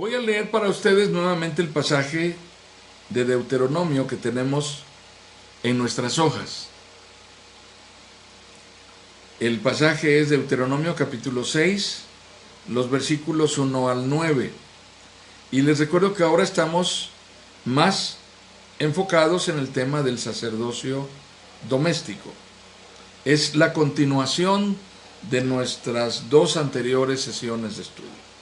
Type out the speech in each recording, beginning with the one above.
Voy a leer para ustedes nuevamente el pasaje de Deuteronomio que tenemos en nuestras hojas. El pasaje es Deuteronomio capítulo 6, los versículos 1 al 9. Y les recuerdo que ahora estamos más enfocados en el tema del sacerdocio doméstico. Es la continuación de nuestras dos anteriores sesiones de estudio.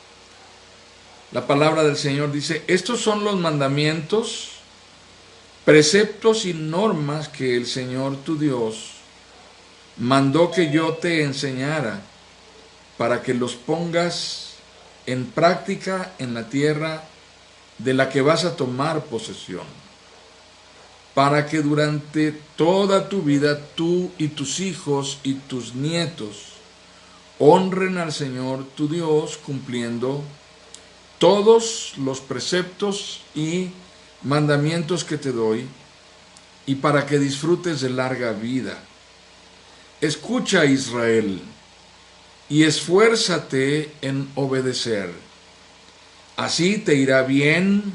La palabra del Señor dice: estos son los mandamientos, preceptos y normas que el Señor tu Dios mandó que yo te enseñara para que los pongas en práctica en la tierra de la que vas a tomar posesión, para que durante toda tu vida tú y tus hijos y tus nietos honren al Señor tu Dios cumpliendo todos los preceptos y mandamientos que te doy, y para que disfrutes de larga vida. Escucha, Israel, y esfuérzate en obedecer. Así te irá bien,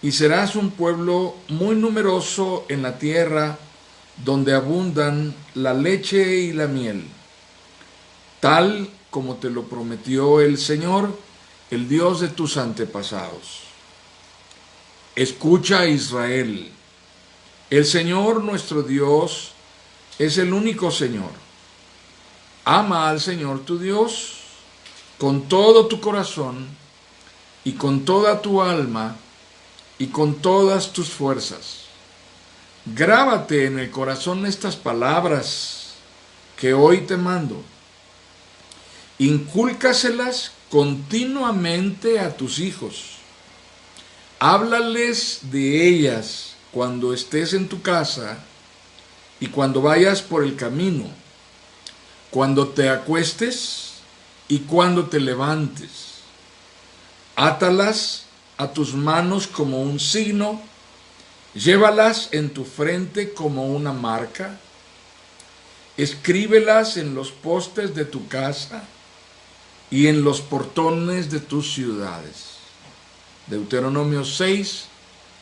y serás un pueblo muy numeroso en la tierra donde abundan la leche y la miel, tal como te lo prometió el Señor, el Dios de tus antepasados. Escucha, Israel, el Señor nuestro Dios es el único Señor. Ama al Señor tu Dios con todo tu corazón y con toda tu alma y con todas tus fuerzas. Grábate en el corazón estas palabras que hoy te mando. Incúlcaselas continuamente a tus hijos. Háblales de ellas cuando estés en tu casa y cuando vayas por el camino, cuando te acuestes y cuando te levantes. Átalas a tus manos como un signo, llévalas en tu frente como una marca, escríbelas en los postes de tu casa y en los portones de tus ciudades. Deuteronomio 6,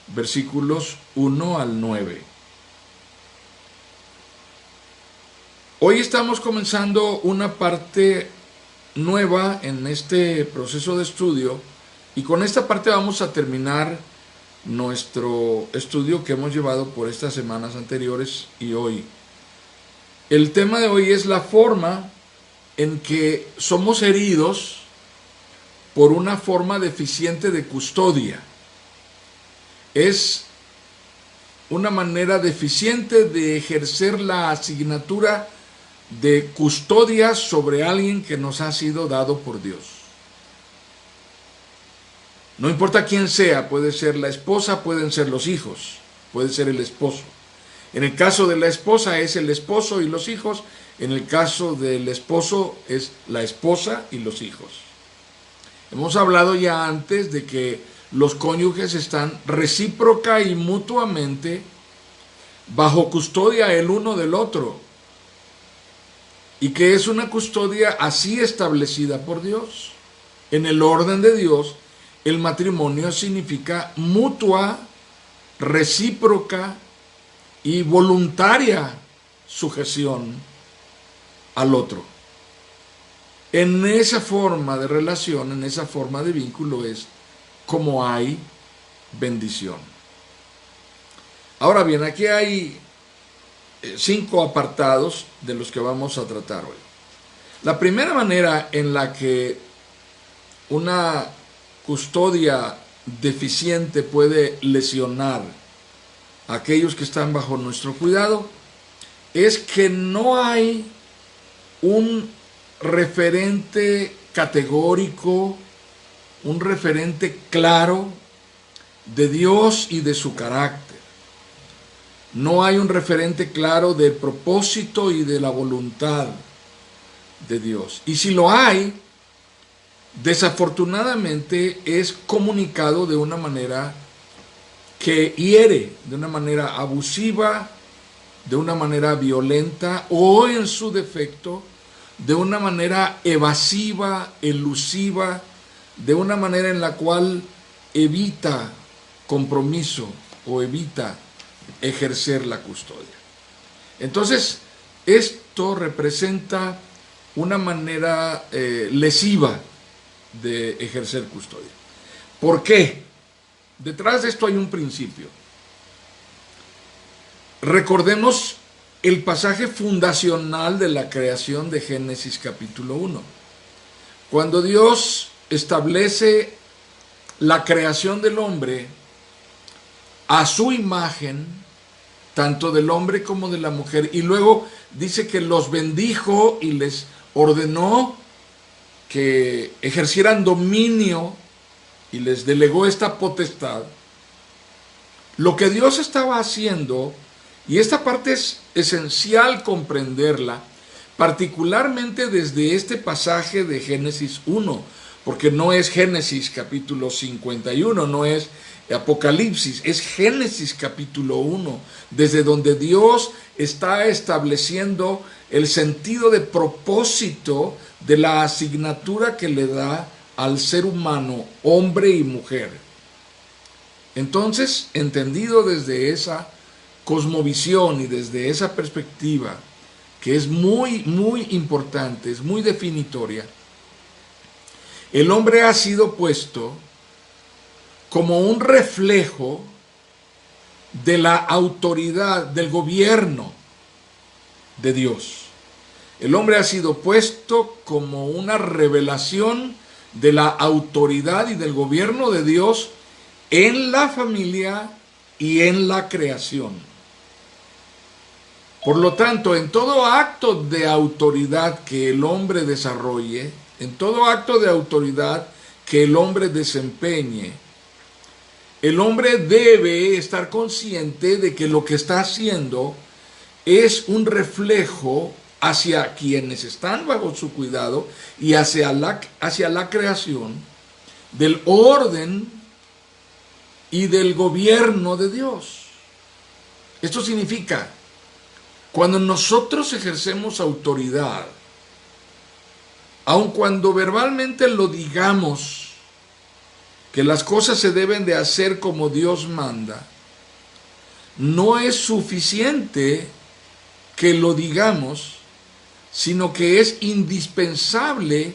versículos 1 al 9. Hoy estamos comenzando una parte nueva en este proceso de estudio, y con esta parte vamos a terminar nuestro estudio que hemos llevado por estas semanas anteriores y hoy. El tema de hoy es la forma en que somos heridos por una forma deficiente de custodia. Es una manera deficiente de ejercer la asignatura de custodia sobre alguien que nos ha sido dado por Dios. No importa quién sea, puede ser la esposa, pueden ser los hijos, puede ser el esposo. En el caso de la esposa es el esposo y los hijos. En el caso del esposo es la esposa y los hijos. Hemos hablado ya antes de que los cónyuges están recíproca y mutuamente bajo custodia el uno del otro, y que es una custodia así establecida por Dios. En el orden de Dios, el matrimonio significa mutua, recíproca y voluntaria sujeción al otro. En esa forma de relación, en esa forma de vínculo es como hay bendición. Ahora bien, aquí hay 5 apartados de los que vamos a tratar hoy. La primera manera en la que una custodia deficiente puede lesionar a aquellos que están bajo nuestro cuidado es que no hay un referente categórico, un referente claro de Dios y de su carácter. No hay un referente claro del propósito y de la voluntad de Dios. Y si lo hay, desafortunadamente es comunicado de una manera que hiere, de una manera abusiva, de una manera violenta o, en su defecto, de una manera evasiva, elusiva, de una manera en la cual evita compromiso o evita ejercer la custodia. Entonces, esto representa una manera lesiva de ejercer custodia. ¿Por qué? Detrás de esto hay un principio. Recordemos el pasaje fundacional de la creación de Génesis capítulo 1. Cuando Dios establece la creación del hombre a su imagen, tanto del hombre como de la mujer, y luego dice que los bendijo y les ordenó que ejercieran dominio y les delegó esta potestad. Lo que Dios estaba haciendo, y esta parte es esencial comprenderla, particularmente desde este pasaje de Génesis 1, porque no es Génesis capítulo 51, no es Apocalipsis, es Génesis capítulo 1, desde donde Dios está estableciendo el sentido de propósito de la asignatura que le da al ser humano, hombre y mujer. Entonces, entendido desde esa cosmovisión y desde esa perspectiva, que es muy, muy importante, es muy definitoria, el hombre ha sido puesto como un reflejo de la autoridad, del gobierno de Dios. El hombre ha sido puesto como una revelación de la autoridad y del gobierno de Dios en la familia y en la creación. Por lo tanto, en todo acto de autoridad que el hombre desarrolle, en todo acto de autoridad que el hombre desempeñe, el hombre debe estar consciente de que lo que está haciendo es un reflejo hacia quienes están bajo su cuidado y hacia la creación del orden y del gobierno de Dios. Esto significa, cuando nosotros ejercemos autoridad, aun cuando verbalmente lo digamos, que las cosas se deben de hacer como Dios manda, no es suficiente que lo digamos, sino que es indispensable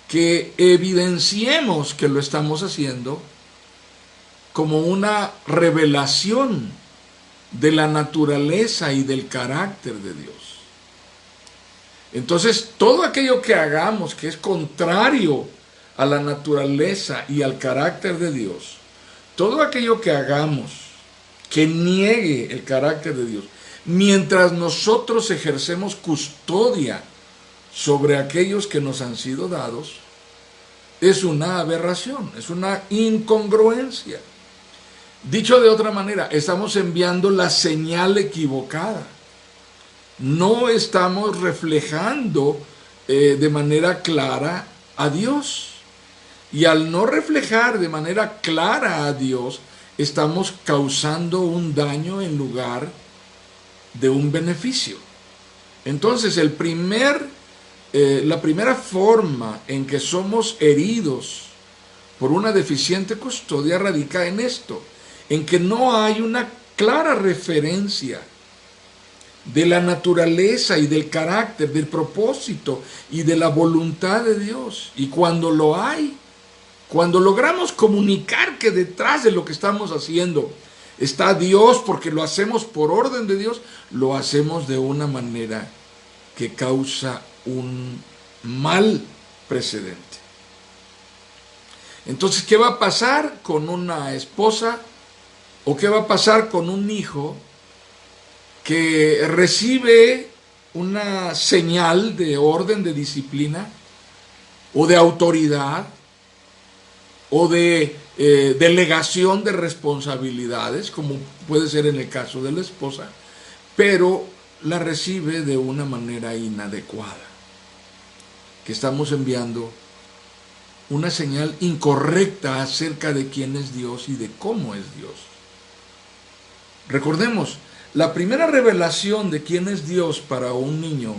que evidenciemos que lo estamos haciendo como una revelación de la naturaleza y del carácter de Dios. Entonces, todo aquello que hagamos que es contrario a la naturaleza y al carácter de Dios, todo aquello que hagamos que niegue el carácter de Dios, mientras nosotros ejercemos custodia sobre aquellos que nos han sido dados, es una aberración, es una incongruencia. Dicho de otra manera, estamos enviando la señal equivocada. No estamos reflejando de manera clara a Dios. Y al no reflejar de manera clara a Dios, estamos causando un daño en lugar de un beneficio. Entonces, la primera forma en que somos heridos por una deficiente custodia radica en esto, en que no hay una clara referencia de la naturaleza y del carácter, del propósito y de la voluntad de Dios. Y cuando lo hay, cuando logramos comunicar que detrás de lo que estamos haciendo está Dios, porque lo hacemos por orden de Dios, lo hacemos de una manera que causa un mal precedente. Entonces, ¿qué va a pasar con una esposa o qué va a pasar con un hijo que recibe una señal de orden, de disciplina o de autoridad o de delegación de responsabilidades, como puede ser en el caso de la esposa, pero la recibe de una manera inadecuada? Que estamos enviando una señal incorrecta acerca de quién es Dios y de cómo es Dios. Recordemos, la primera revelación de quién es Dios para un niño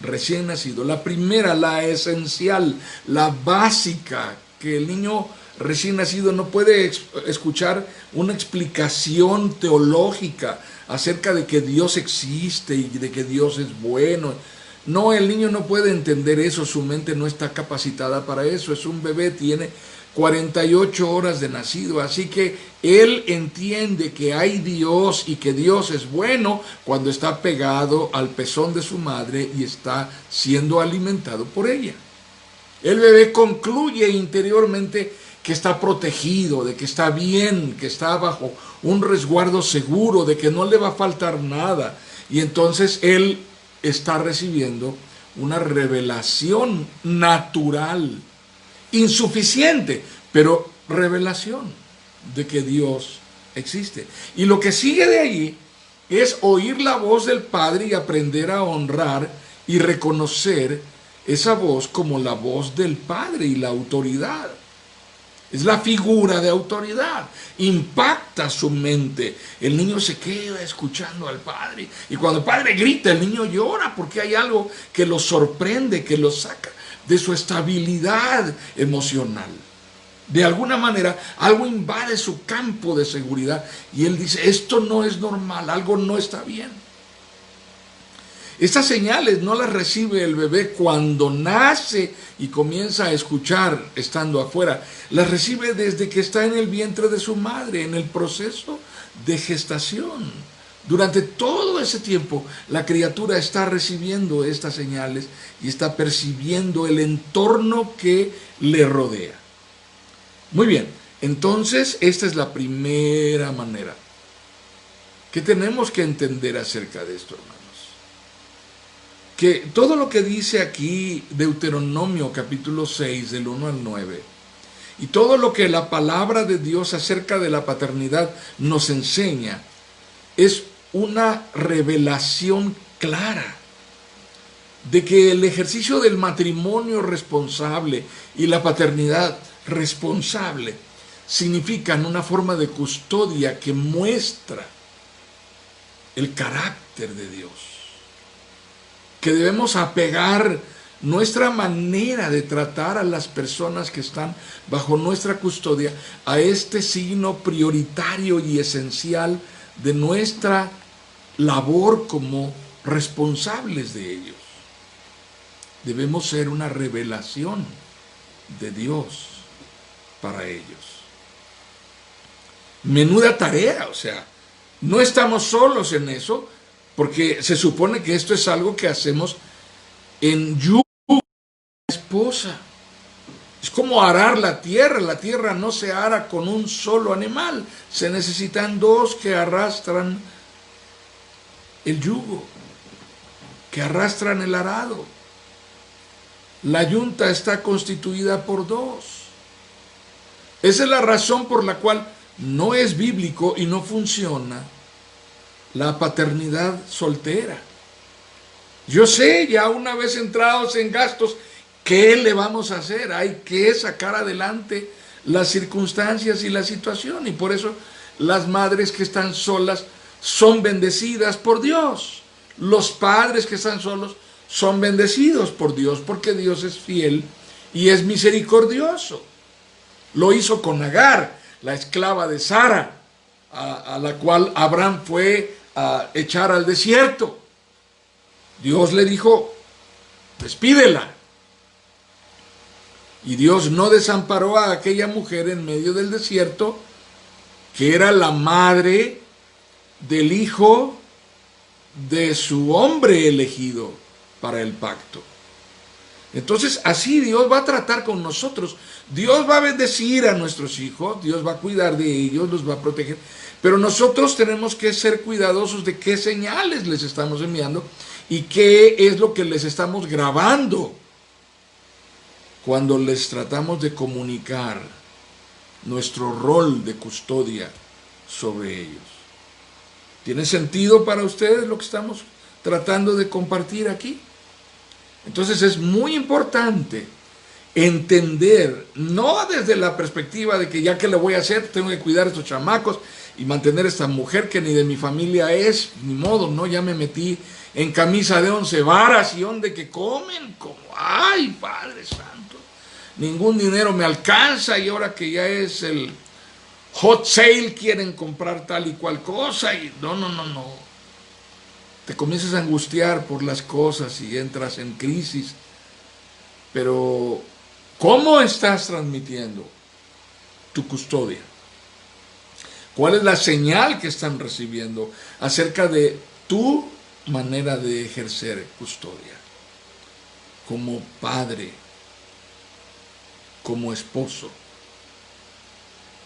recién nacido, la primera, la esencial, la básica que el niño recién nacido no puede escuchar una explicación teológica acerca de que Dios existe y de que Dios es bueno. No, el niño no puede entender eso, su mente no está capacitada para eso. Es un bebé, tiene 48 horas de nacido, así que él entiende que hay Dios y que Dios es bueno cuando está pegado al pezón de su madre y está siendo alimentado por ella. El bebé concluye interiormente que está protegido, de que está bien, que está bajo un resguardo seguro, de que no le va a faltar nada. Y entonces él está recibiendo una revelación natural, insuficiente, pero revelación de que Dios existe. Y lo que sigue de allí es oír la voz del Padre y aprender a honrar y reconocer esa voz como la voz del Padre y la autoridad. Es la figura de autoridad. Impacta su mente. El niño se queda escuchando al Padre. Y cuando el Padre grita, el niño llora porque hay algo que lo sorprende, que lo saca de su estabilidad emocional. De alguna manera, algo invade su campo de seguridad. Y él dice, esto no es normal, algo no está bien. Estas señales no las recibe el bebé cuando nace y comienza a escuchar estando afuera. Las recibe desde que está en el vientre de su madre, en el proceso de gestación. Durante todo ese tiempo, la criatura está recibiendo estas señales y está percibiendo el entorno que le rodea. Muy bien, entonces esta es la primera manera que tenemos que entender acerca de esto, hermanos. Que todo lo que dice aquí Deuteronomio capítulo 6 del 1 al 9 y todo lo que la palabra de Dios acerca de la paternidad nos enseña es una revelación clara de que el ejercicio del matrimonio responsable y la paternidad responsable significan una forma de custodia que muestra el carácter de Dios. Que debemos apegar nuestra manera de tratar a las personas que están bajo nuestra custodia a este signo prioritario y esencial de nuestra labor como responsables de ellos. Debemos ser una revelación de Dios para ellos. Menuda tarea, o sea, no estamos solos en eso, porque se supone que esto es algo que hacemos en yugo con la esposa. Es como arar la tierra no se ara con un solo animal, se necesitan dos que arrastran el yugo, que arrastran el arado. La yunta está constituida por dos. Esa es la razón por la cual no es bíblico y no funciona la paternidad soltera. Yo sé, ya una vez entrados en gastos, ¿qué le vamos a hacer? Hay que sacar adelante las circunstancias y la situación, y por eso las madres que están solas son bendecidas por Dios. Los padres que están solos son bendecidos por Dios, porque Dios es fiel y es misericordioso. Lo hizo con Agar, la esclava de Sara, a la cual Abraham fue a echar al desierto. Dios le dijo, despídela. Y Dios no desamparó a aquella mujer en medio del desierto, que era la madre del hijo de su hombre elegido para el pacto. Entonces así Dios va a tratar con nosotros. Dios va a bendecir a nuestros hijos, Dios va a cuidar de ellos, los va a proteger, pero nosotros tenemos que ser cuidadosos de qué señales les estamos enviando y qué es lo que les estamos grabando cuando les tratamos de comunicar nuestro rol de custodia sobre ellos. ¿Tiene sentido para ustedes lo que estamos tratando de compartir aquí? Entonces es muy importante entender, no desde la perspectiva de que ya que le voy a hacer, tengo que cuidar a estos chamacos y mantener a esta mujer que ni de mi familia es, ni modo, no, ya me metí en camisa de 11 varas y donde que comen, como, ay, Padre Santo. ningún dinero me alcanza y ahora que ya es el hot sale quieren comprar tal y cual cosa y no. Te comienzas a angustiar por las cosas y entras en crisis. Pero, ¿cómo estás transmitiendo tu custodia? ¿Cuál es la señal que están recibiendo acerca de tu manera de ejercer custodia? Como padre, como esposo.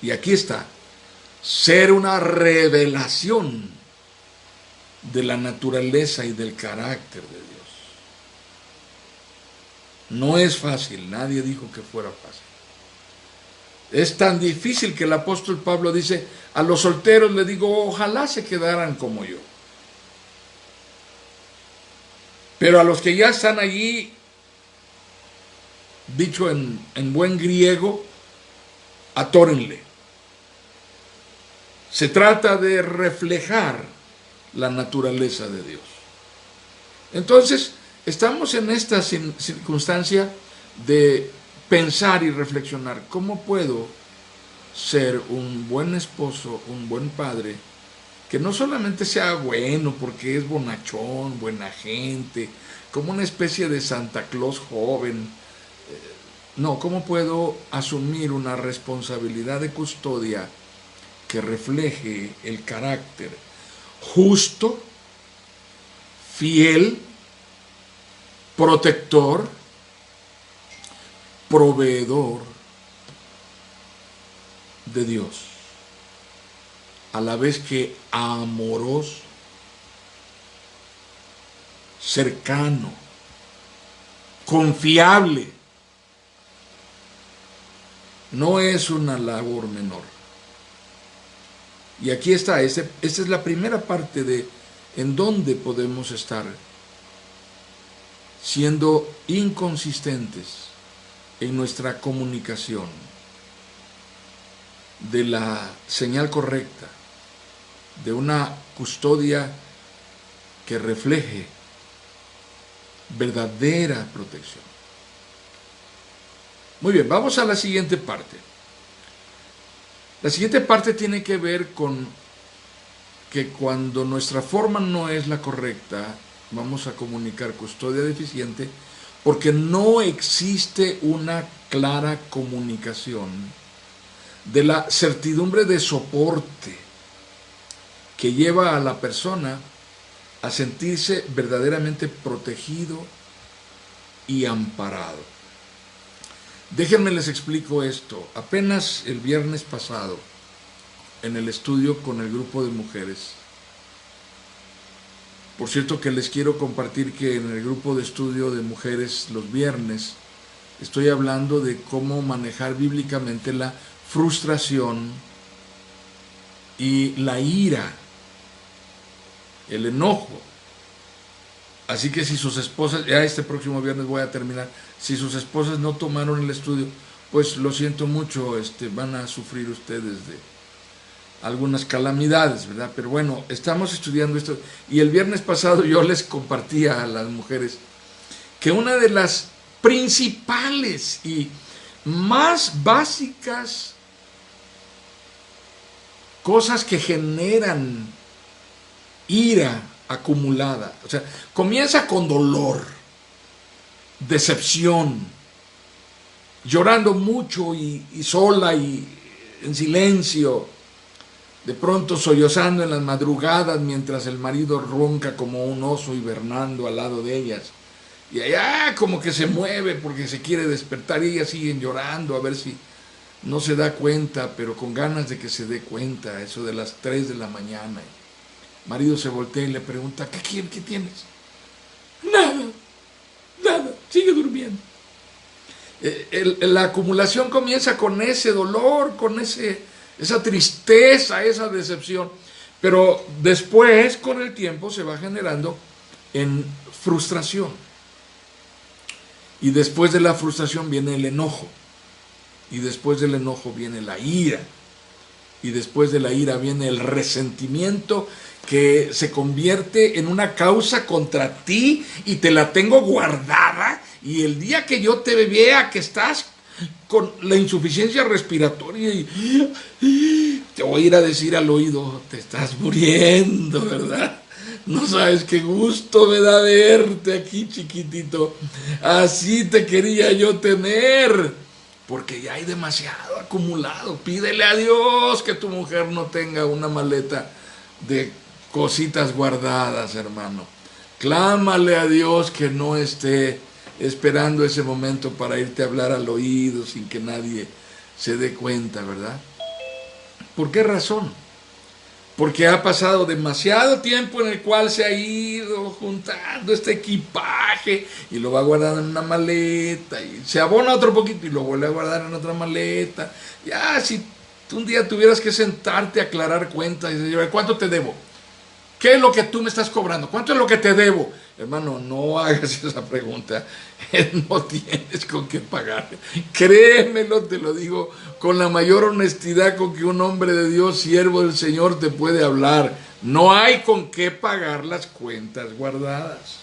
Y aquí está, ser una revelación de la naturaleza y del carácter de Dios. No es fácil, nadie dijo que fuera fácil. Es tan difícil que el apóstol Pablo dice, a los solteros le digo, ojalá se quedaran como yo. Pero a los que ya están allí, dicho en buen griego, atórenle. Se trata de reflejar la naturaleza de Dios. Entonces, estamos en esta circunstancia de pensar y reflexionar, ¿cómo puedo ser un buen esposo, un buen padre, que no solamente sea bueno porque es bonachón, buena gente, como una especie de Santa Claus joven? No, ¿cómo puedo asumir una responsabilidad de custodia que refleje el carácter justo, fiel, protector, proveedor de Dios, a la vez que amoroso, cercano, confiable? No es una labor menor. Y aquí está, esta es la primera parte de en dónde podemos estar siendo inconsistentes en nuestra comunicación de la señal correcta, de una custodia que refleje verdadera protección. Muy bien, vamos a la siguiente parte. La siguiente parte tiene que ver con que cuando nuestra forma no es la correcta, vamos a comunicar custodia deficiente porque no existe una clara comunicación de la certidumbre de soporte que lleva a la persona a sentirse verdaderamente protegido y amparado. Déjenme les explico esto. Apenas el viernes pasado, en el estudio con el grupo de mujeres, por cierto que les quiero compartir que en el grupo de estudio de mujeres los viernes estoy hablando de cómo manejar bíblicamente la frustración y la ira, el enojo. Así que si sus esposas, ya este próximo viernes voy a terminar, si sus esposas no tomaron el estudio, pues lo siento mucho, van a sufrir ustedes de algunas calamidades, ¿verdad? Pero bueno, estamos estudiando esto. Y el viernes pasado yo les compartía a las mujeres que una de las principales y más básicas cosas que generan ira acumulada, o sea, comienza con dolor, decepción, llorando mucho y sola y en silencio, de pronto sollozando en las madrugadas mientras el marido ronca como un oso hibernando al lado de ellas, y allá como que se mueve porque se quiere despertar y ellas siguen llorando a ver si no se da cuenta, pero con ganas de que se dé cuenta, eso de las 3 de la mañana. El marido se voltea y le pregunta, ¿qué tienes? Nada, sigue durmiendo. La acumulación comienza con ese dolor, con esa tristeza, esa decepción, pero después, con el tiempo, se va generando en frustración. Y después de la frustración viene el enojo. Y después del enojo viene la ira. Y después de la ira viene el resentimiento que se convierte en una causa contra ti y te la tengo guardada. Y el día que yo te vea que estás con la insuficiencia respiratoria y te voy a ir a decir al oído, te estás muriendo, ¿verdad? No sabes qué gusto me da verte aquí, chiquitito. Así te quería yo tener. Porque ya hay demasiado acumulado. Pídele a Dios que tu mujer no tenga una maleta de cositas guardadas, hermano. Clámale a Dios que no esté esperando ese momento para irte a hablar al oído sin que nadie se dé cuenta, ¿verdad? ¿Por qué razón? Porque ha pasado demasiado tiempo en el cual se ha ido juntando este equipaje y lo va guardando en una maleta y se abona otro poquito y lo vuelve a guardar en otra maleta. Ya, si tú un día tuvieras que sentarte a aclarar cuentas y decir, ¿cuánto te debo? ¿Qué es lo que tú me estás cobrando? ¿Cuánto es lo que te debo? Hermano, no hagas esa pregunta. No tienes con qué pagar. Créemelo, te lo digo con la mayor honestidad con que un hombre de Dios, siervo del Señor, te puede hablar. No hay con qué pagar las cuentas guardadas.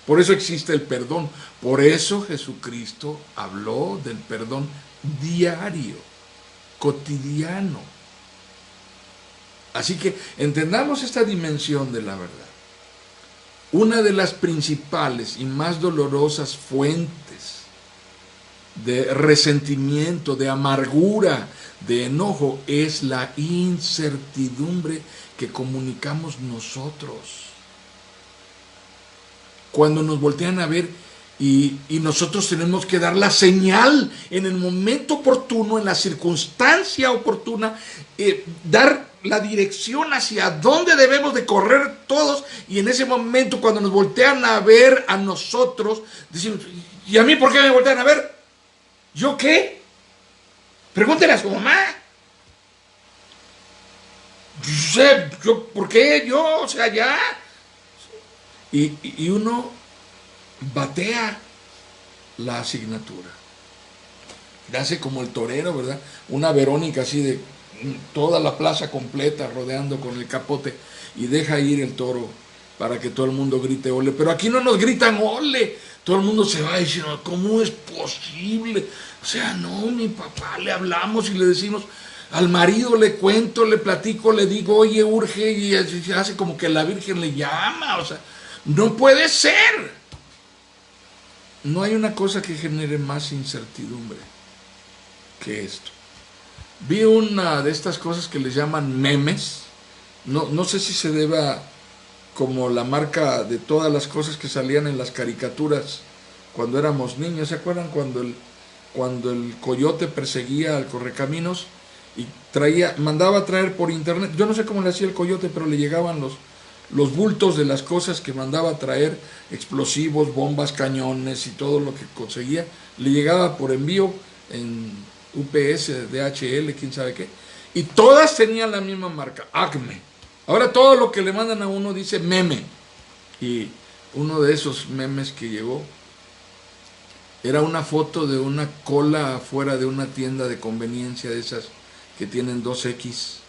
Por eso existe el perdón. Por eso Jesucristo habló del perdón diario, cotidiano. Así que entendamos esta dimensión de la verdad. Una de las principales y más dolorosas fuentes de resentimiento, de amargura, de enojo, es la incertidumbre que comunicamos nosotros. Cuando nos voltean a ver y nosotros tenemos que dar la señal en el momento oportuno, en la circunstancia oportuna, dar la dirección hacia dónde debemos de correr todos, y en ese momento cuando nos voltean a ver a nosotros, decimos, ¿y a mí por qué me voltean a ver? ¿Yo qué? Pregúntele a su mamá. Yo, ¿por qué? Yo, o sea, ya. Y uno batea la asignatura. Hace como el torero, ¿verdad? Una Verónica así de toda la plaza completa rodeando con el capote y deja ir el toro para que todo el mundo grite ole. Pero aquí no nos gritan ole. Todo el mundo se va diciendo, ¿cómo es posible? O sea, no, mi papá, le hablamos y le decimos, al marido le cuento, le platico, le digo, oye, urge, y hace como que la Virgen le llama. O sea, no puede ser. No hay una cosa que genere más incertidumbre que esto. Vi una de estas cosas que les llaman memes. No sé si se deba como la marca de todas las cosas que salían en las caricaturas cuando éramos niños. ¿Se acuerdan cuando el coyote perseguía al correcaminos y mandaba a traer por internet? Yo no sé cómo le hacía el coyote, pero le llegaban los bultos de las cosas que mandaba a traer, explosivos, bombas, cañones y todo lo que conseguía, le llegaba por envío en UPS, DHL, quién sabe qué, y todas tenían la misma marca, Acme. Ahora todo lo que le mandan a uno dice meme, y uno de esos memes que llegó era una foto de una cola afuera de una tienda de conveniencia de esas que tienen 2X.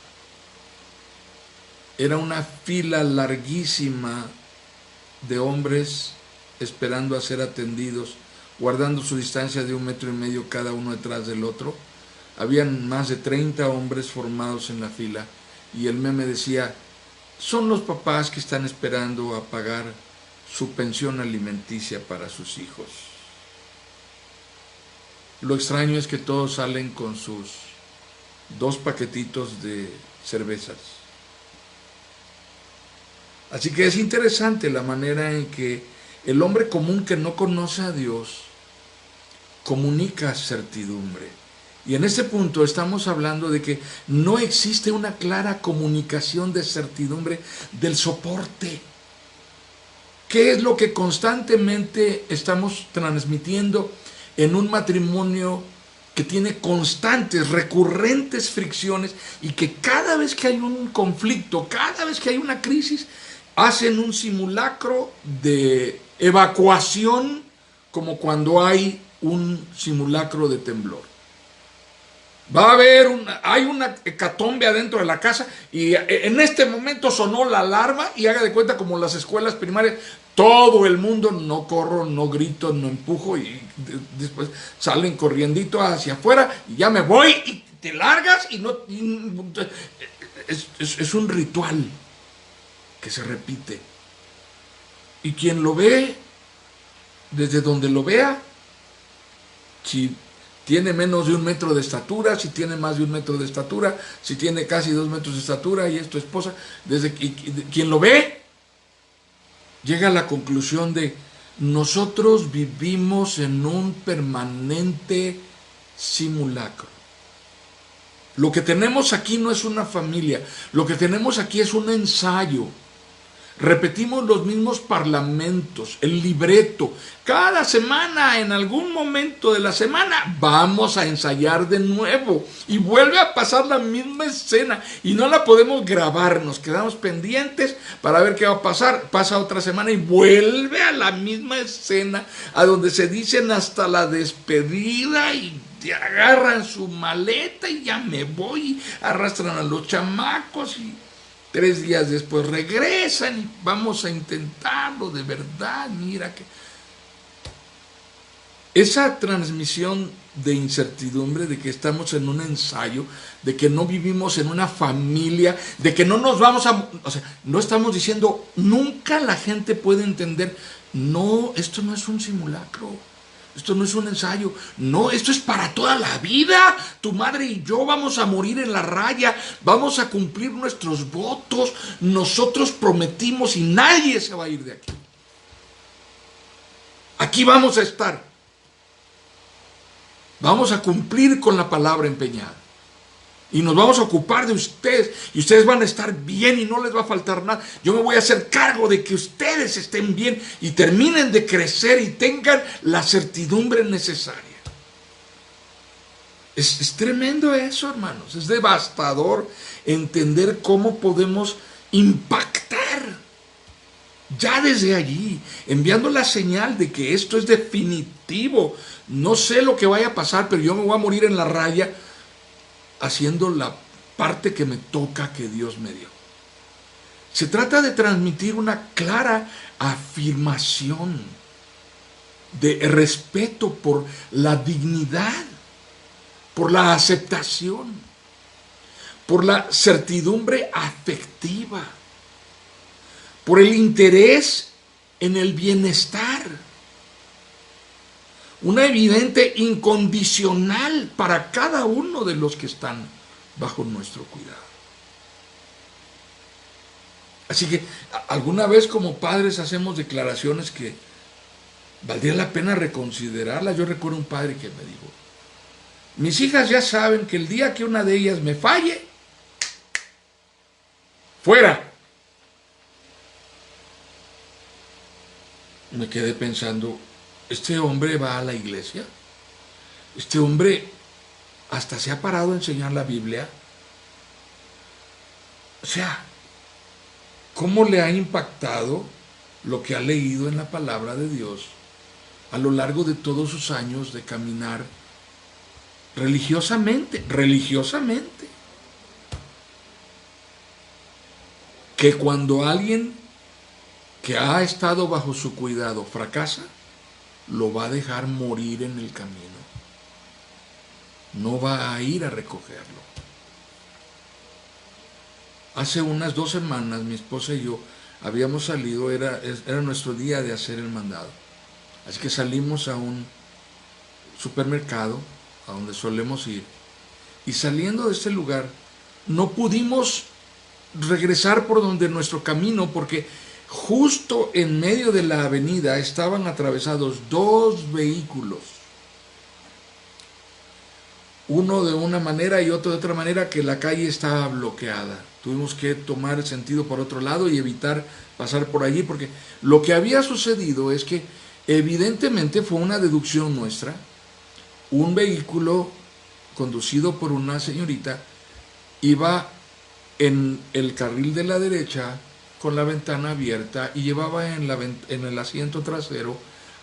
Era una fila larguísima de hombres esperando a ser atendidos, guardando su distancia de 1,5 metros cada uno detrás del otro. Habían más de 30 hombres formados en la fila y el meme decía, son los papás que están esperando a pagar su pensión alimenticia para sus hijos. Lo extraño es que todos salen con sus 2 paquetitos de cervezas. Así que es interesante la manera en que el hombre común que no conoce a Dios comunica certidumbre. Y en este punto estamos hablando de que no existe una clara comunicación de certidumbre del soporte. ¿Qué es lo que constantemente estamos transmitiendo en un matrimonio que tiene constantes, recurrentes fricciones y que cada vez que hay un conflicto, cada vez que hay una crisis, hacen un simulacro de evacuación como cuando hay un simulacro de temblor? Va a haber hay una hecatombe adentro de la casa y en este momento sonó la alarma y haga de cuenta como las escuelas primarias, todo el mundo, no corro, no grito, no empujo y después salen corriendito hacia afuera y ya me voy y te largas y no... es un ritual que se repite. Y quien lo ve, desde donde lo vea, si tiene menos de 1 metro de estatura, si tiene más de 1 metro de estatura, si tiene casi 2 metros de estatura y es tu esposa, quien lo ve, llega a la conclusión de nosotros vivimos en un permanente simulacro. Lo que tenemos aquí no es una familia, lo que tenemos aquí es un ensayo. Repetimos los mismos parlamentos, el libreto. Cada semana, en algún momento de la semana, vamos a ensayar de nuevo. Y vuelve a pasar la misma escena. Y no la podemos grabar, nos quedamos pendientes para ver qué va a pasar. Pasa otra semana y vuelve a la misma escena, a donde se dicen hasta la despedida y te agarran su maleta y ya me voy. Arrastran a los chamacos y 3 días después regresan y vamos a intentarlo de verdad. Mira que esa transmisión de incertidumbre, de que estamos en un ensayo, de que no vivimos en una familia, de que no nos vamos a... O sea, no estamos diciendo, nunca la gente puede entender, no, esto no es un simulacro. Esto no es un ensayo, no, esto es para toda la vida. Tu madre y yo vamos a morir en la raya, vamos a cumplir nuestros votos, nosotros prometimos y nadie se va a ir de aquí. Aquí vamos a estar. Vamos a cumplir con la palabra empeñada. Y nos vamos a ocupar de ustedes. Y ustedes van a estar bien y no les va a faltar nada. Yo me voy a hacer cargo de que ustedes estén bien y terminen de crecer y tengan la certidumbre necesaria. Es tremendo eso, hermanos. Es devastador entender cómo podemos impactar ya desde allí, enviando la señal de que esto es definitivo. No sé lo que vaya a pasar, pero yo me voy a morir en la raya haciendo la parte que me toca que Dios me dio. Se trata de transmitir una clara afirmación de respeto por la dignidad, por la aceptación, por la certidumbre afectiva, por el interés en el bienestar. Una evidente incondicional para cada uno de los que están bajo nuestro cuidado. Así que alguna vez como padres hacemos declaraciones que valdría la pena reconsiderarlas. Yo recuerdo un padre que me dijo, mis hijas ya saben que el día que una de ellas me falle, fuera. Me quedé pensando, este hombre va a la iglesia, este hombre hasta se ha parado a enseñar la Biblia. O sea, ¿cómo le ha impactado lo que ha leído en la palabra de Dios a lo largo de todos sus años de caminar religiosamente? Que cuando alguien que ha estado bajo su cuidado fracasa, lo va a dejar morir en el camino. No va a ir a recogerlo. Hace unas 2 semanas mi esposa y yo habíamos salido, era nuestro día de hacer el mandado. Así que salimos a un supermercado, a donde solemos ir, y saliendo de este lugar, no pudimos regresar por donde nuestro camino, porque justo en medio de la avenida estaban atravesados 2 vehículos. Uno de una manera y otro de otra manera, que la calle estaba bloqueada. Tuvimos que tomar el sentido por otro lado y evitar pasar por allí, porque lo que había sucedido es que evidentemente fue una deducción nuestra. Un vehículo conducido por una señorita iba en el carril de la derecha con la ventana abierta y llevaba en el asiento trasero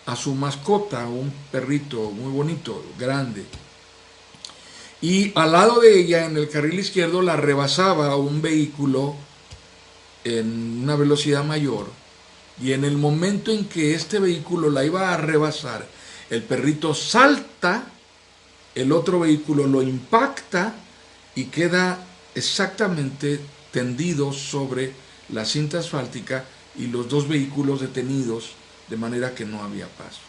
a su mascota, un perrito muy bonito, grande. y al lado de ella, en el carril izquierdo, la rebasaba un vehículo en una velocidad mayor, y en el momento en que este vehículo la iba a rebasar, el perrito salta, el otro vehículo lo impacta y queda exactamente tendido sobre la cinta asfáltica y los dos vehículos detenidos, de manera que no había paso.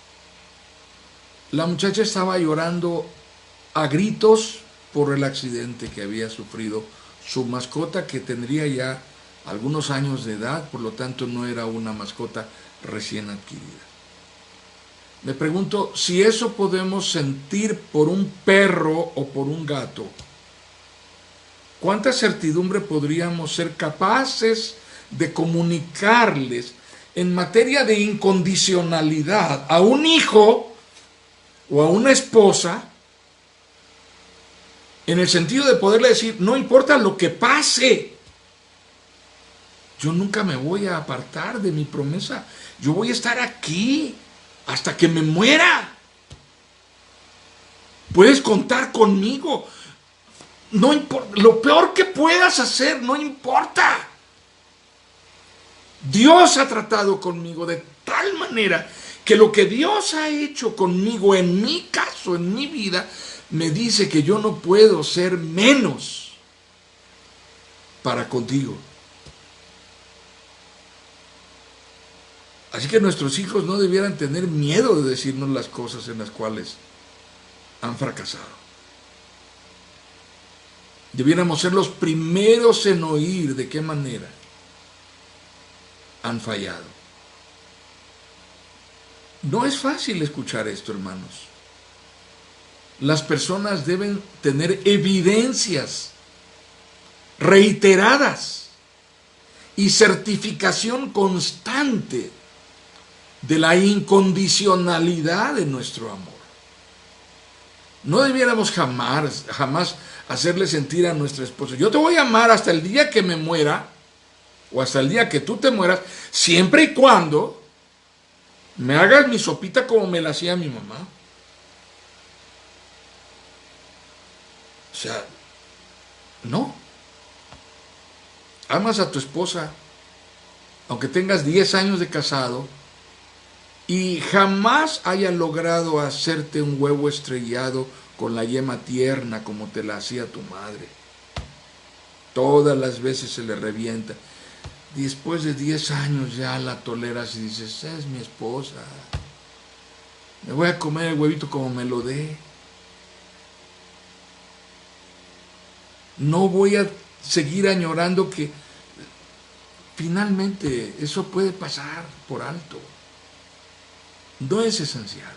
La muchacha estaba llorando a gritos por el accidente que había sufrido su mascota, que tendría ya algunos años de edad, por lo tanto no era una mascota recién adquirida. Me pregunto si eso podemos sentir por un perro o por un gato. ¿Cuánta certidumbre podríamos ser capaces de comunicarles en materia de incondicionalidad a un hijo o a una esposa, en el sentido de poderle decir, no importa lo que pase, yo nunca me voy a apartar de mi promesa, yo voy a estar aquí hasta que me muera, puedes contar conmigo, no importa, lo peor que puedas hacer, no importa. Dios ha tratado conmigo de tal manera que lo que Dios ha hecho conmigo en mi caso, en mi vida, me dice que yo no puedo ser menos para contigo. Así que nuestros hijos no debieran tener miedo de decirnos las cosas en las cuales han fracasado. Debiéramos ser los primeros en oír de qué manera han fallado. No es fácil escuchar esto, hermanos. Las personas deben tener evidencias reiteradas y certificación constante de la incondicionalidad de nuestro amor. No debiéramos jamás hacerle sentir a nuestra esposa, yo te voy a amar hasta el día que me muera, o hasta el día que tú te mueras, siempre y cuando me hagas mi sopita como me la hacía mi mamá. O sea, no. Amas a tu esposa, aunque tengas 10 años de casado, y jamás haya logrado hacerte un huevo estrellado con la yema tierna como te la hacía tu madre. Todas las veces se le revienta. Después de 10 años ya la toleras y dices, es mi esposa. Me voy a comer el huevito como me lo dé. No voy a seguir añorando que finalmente eso puede pasar por alto. No es esencial.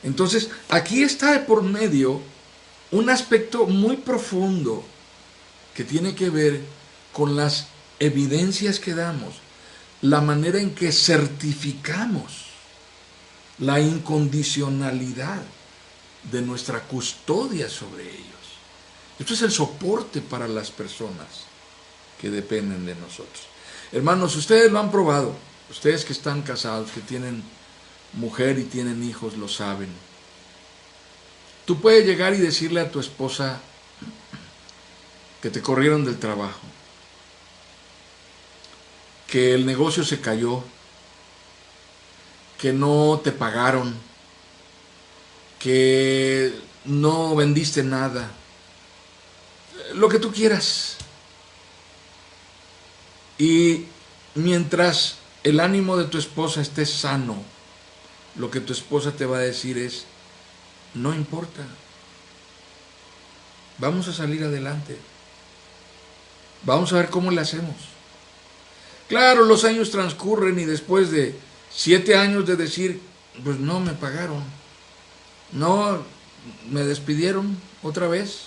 Entonces, aquí está de por medio un aspecto muy profundo que tiene que ver con las evidencias que damos, la manera en que certificamos la incondicionalidad de nuestra custodia sobre ellos. Esto es el soporte para las personas que dependen de nosotros. Hermanos, ustedes lo han probado. Ustedes que están casados, que tienen mujer y tienen hijos, lo saben. Tú puedes llegar y decirle a tu esposa que te corrieron del trabajo, que el negocio se cayó, que no te pagaron, que no vendiste nada, lo que tú quieras. Y mientras el ánimo de tu esposa esté sano, lo que tu esposa te va a decir es, no importa, vamos a salir adelante, vamos a ver cómo le hacemos. Claro, los años transcurren y después de 7 años de decir, pues no me pagaron, no, me despidieron otra vez,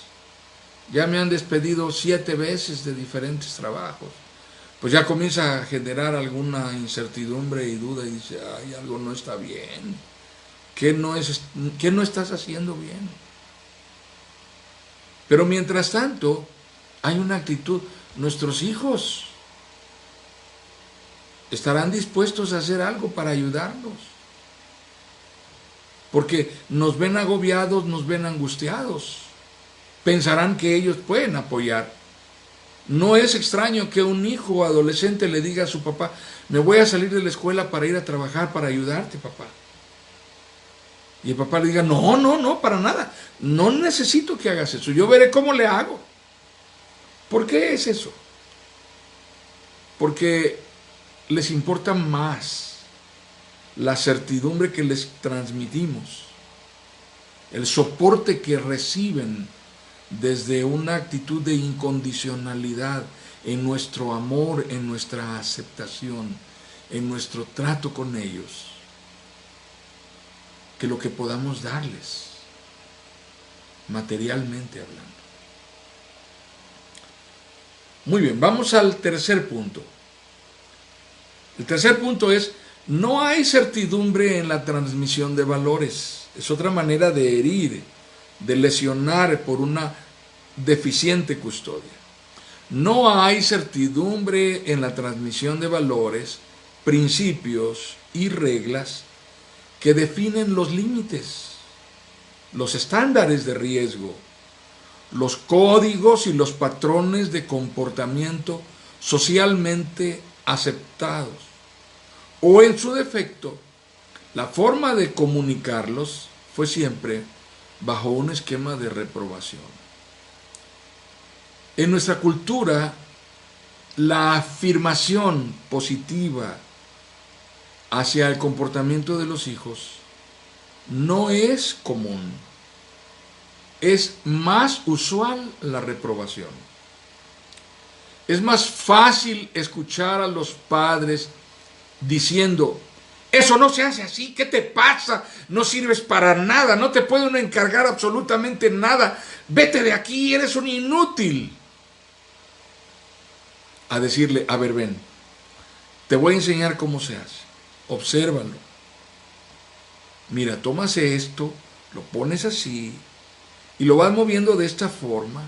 ya me han despedido 7 veces de diferentes trabajos. Pues ya comienza a generar alguna incertidumbre y duda y dice, ay, algo no está bien. ¿Qué no estás haciendo bien? Pero mientras tanto, hay una actitud. Nuestros hijos estarán dispuestos a hacer algo para ayudarnos. porque nos ven agobiados, nos ven angustiados. Pensarán que ellos pueden apoyar. No es extraño que un hijo adolescente le diga a su papá: me voy a salir de la escuela para ir a trabajar, para ayudarte, papá. Y el papá le diga: no, no, no, para nada. No necesito que hagas eso. Yo veré cómo le hago. ¿Por qué es eso? Porque les importa más la certidumbre que les transmitimos, el soporte que reciben desde una actitud de incondicionalidad en nuestro amor, en nuestra aceptación, en nuestro trato con ellos, que lo que podamos darles, materialmente hablando. Muy bien, vamos al tercer punto. El tercer punto es: no hay certidumbre en la transmisión de valores. Es otra manera de herir, de lesionar por una deficiente custodia. No hay certidumbre en la transmisión de valores, principios y reglas que definen los límites, los estándares de riesgo, los códigos y los patrones de comportamiento socialmente aceptados, o en su defecto, la forma de comunicarlos fue siempre bajo un esquema de reprobación. En nuestra cultura, la afirmación positiva hacia el comportamiento de los hijos no es común. Es más usual la reprobación. Es más fácil escuchar a los padres diciendo: eso no se hace así, ¿qué te pasa? No sirves para nada, no te puede uno encargar absolutamente nada, vete de aquí, eres un inútil. A decirle: a ver, ven, te voy a enseñar cómo se hace, obsérvalo. Mira, tomas esto, lo pones así, y lo vas moviendo de esta forma.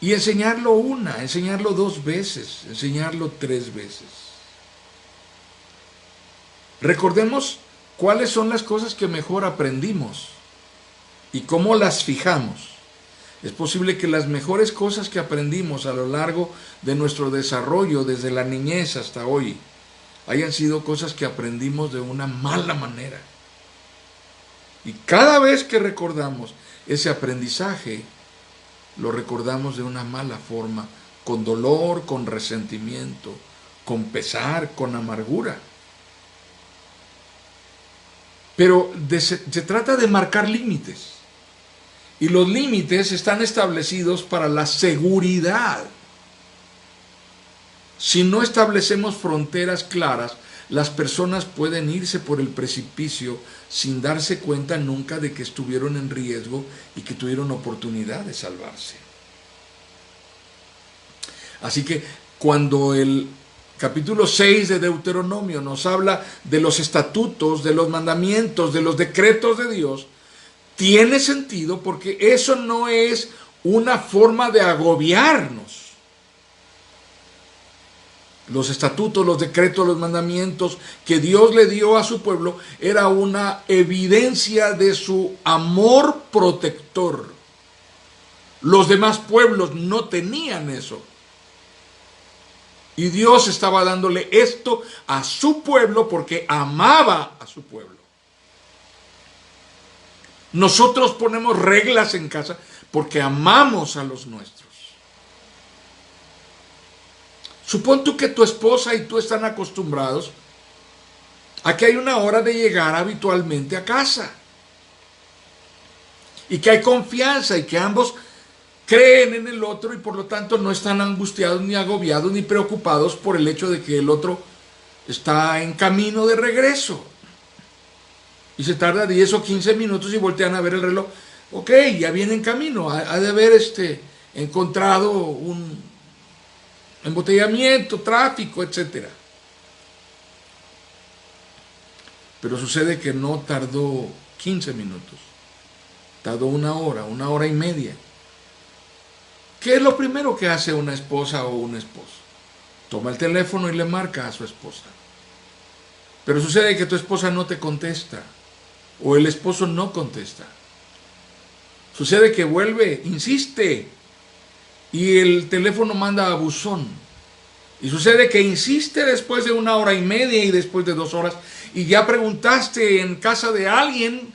Y enseñarlo una, enseñarlo 2 veces, enseñarlo 3 veces. Recordemos cuáles son las cosas que mejor aprendimos y cómo las fijamos. Es posible que las mejores cosas que aprendimos a lo largo de nuestro desarrollo, desde la niñez hasta hoy, hayan sido cosas que aprendimos de una mala manera. Y cada vez que recordamos ese aprendizaje, lo recordamos de una mala forma, con dolor, con resentimiento, con pesar, con amargura. Pero se trata de marcar límites. Y los límites están establecidos para la seguridad. Si no establecemos fronteras claras, las personas pueden irse por el precipicio sin darse cuenta nunca de que estuvieron en riesgo y que tuvieron oportunidad de salvarse. Así que cuando el capítulo 6 de Deuteronomio nos habla de los estatutos, de los mandamientos, de los decretos de Dios, tiene sentido porque eso no es una forma de agobiarnos. Los estatutos, los decretos, los mandamientos que Dios le dio a su pueblo era una evidencia de su amor protector. Los demás pueblos no tenían eso. Y Dios estaba dándole esto a su pueblo porque amaba a su pueblo. Nosotros ponemos reglas en casa porque amamos a los nuestros. Supón tú que tu esposa y tú están acostumbrados a que hay una hora de llegar habitualmente a casa. Y que hay confianza y que ambos creen en el otro y por lo tanto no están angustiados ni agobiados ni preocupados por el hecho de que el otro está en camino de regreso. Y se tarda 10 o 15 minutos y voltean a ver el reloj. Ok, ya viene en camino, ha de haber encontrado un embotellamiento, tráfico, etc. Pero sucede que no tardó 15 minutos, tardó una hora y media. ¿Qué es lo primero que hace una esposa o un esposo? Toma el teléfono y le marca a su esposa. Pero sucede que tu esposa no te contesta. o el esposo no contesta. Sucede que vuelve, insiste, y el teléfono manda a buzón. Y sucede que insiste después de 1 hora y media y después de 2 horas, y ya preguntaste en casa de alguien,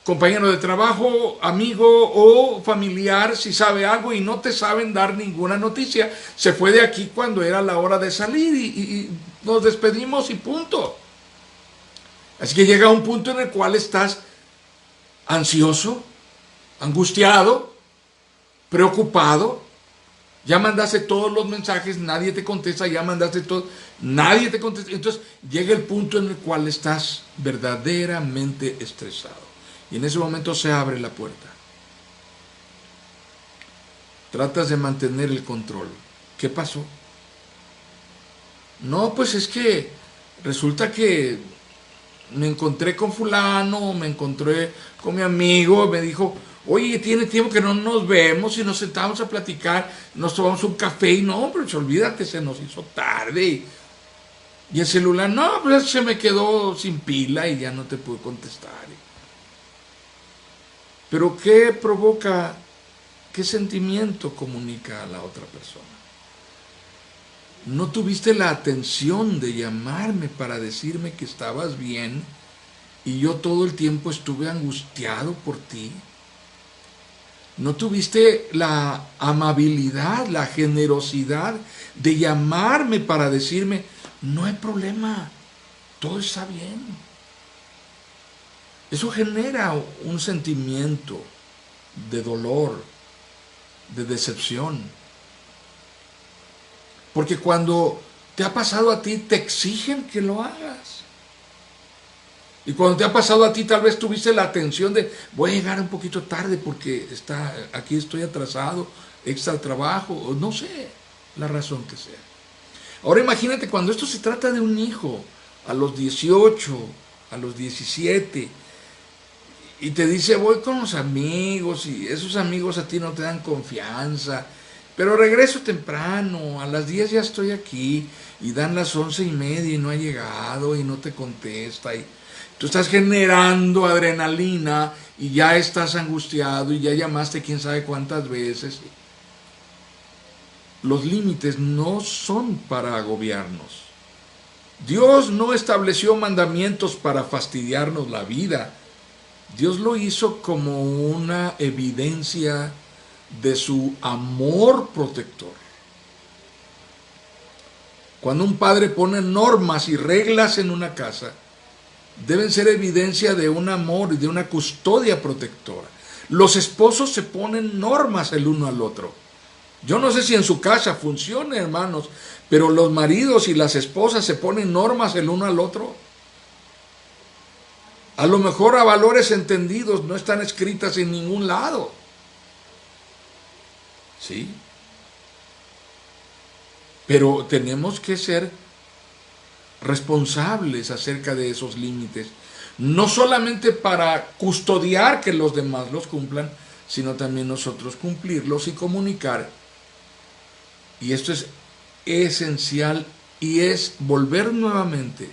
compañero de trabajo, amigo o familiar, si sabe algo, y no te saben dar ninguna noticia. Se fue de aquí cuando era la hora de salir y nos despedimos y punto. Así que llega un punto en el cual estás ansioso, angustiado, preocupado. Ya mandaste todos los mensajes, nadie te contesta, ya mandaste todo, nadie te contesta. Entonces llega el punto en el cual estás verdaderamente estresado. Y en ese momento se abre la puerta. Tratas de mantener el control. ¿Qué pasó? No, pues es que resulta que me encontré con fulano, me encontré con mi amigo, me dijo, oye, tiene tiempo que no nos vemos y nos sentamos a platicar, nos tomamos un café y no, pero olvídate, se nos hizo tarde. Y el celular, no, pues se me quedó sin pila y ya no te pude contestar. Pero ¿qué provoca, qué sentimiento comunica a la otra persona? No tuviste la atención de llamarme para decirme que estabas bien y yo todo el tiempo estuve angustiado por ti. No tuviste la amabilidad, la generosidad de llamarme para decirme, no hay problema, todo está bien. Eso genera un sentimiento de dolor, de decepción. Porque cuando te ha pasado a ti, te exigen que lo hagas. Y cuando te ha pasado a ti, tal vez tuviste la atención de, voy a llegar un poquito tarde porque aquí estoy atrasado, extra trabajo, o no sé, la razón que sea. Ahora imagínate cuando esto se trata de un hijo, a los 18, a los 17, y te dice, voy con los amigos, y esos amigos a ti no te dan confianza, pero regreso temprano, a las 10 ya estoy aquí, y dan las 11:30 y no ha llegado, y no te contesta, y tú estás generando adrenalina, y ya estás angustiado, y ya llamaste quién sabe cuántas veces. Los límites no son para agobiarnos. Dios no estableció mandamientos para fastidiarnos la vida. Dios lo hizo como una evidencia de su amor protector. Cuando un padre pone normas y reglas en una casa, deben ser evidencia de un amor y de una custodia protectora. Los esposos se ponen normas el uno al otro. Yo no sé si en su casa funcione, hermanos, pero los maridos y las esposas se ponen normas el uno al otro. A lo mejor a valores entendidos no están escritas en ningún lado. ¿Sí? Pero tenemos que ser responsables acerca de esos límites. No solamente para custodiar que los demás los cumplan, sino también nosotros cumplirlos y comunicar. Y esto es esencial y es volver nuevamente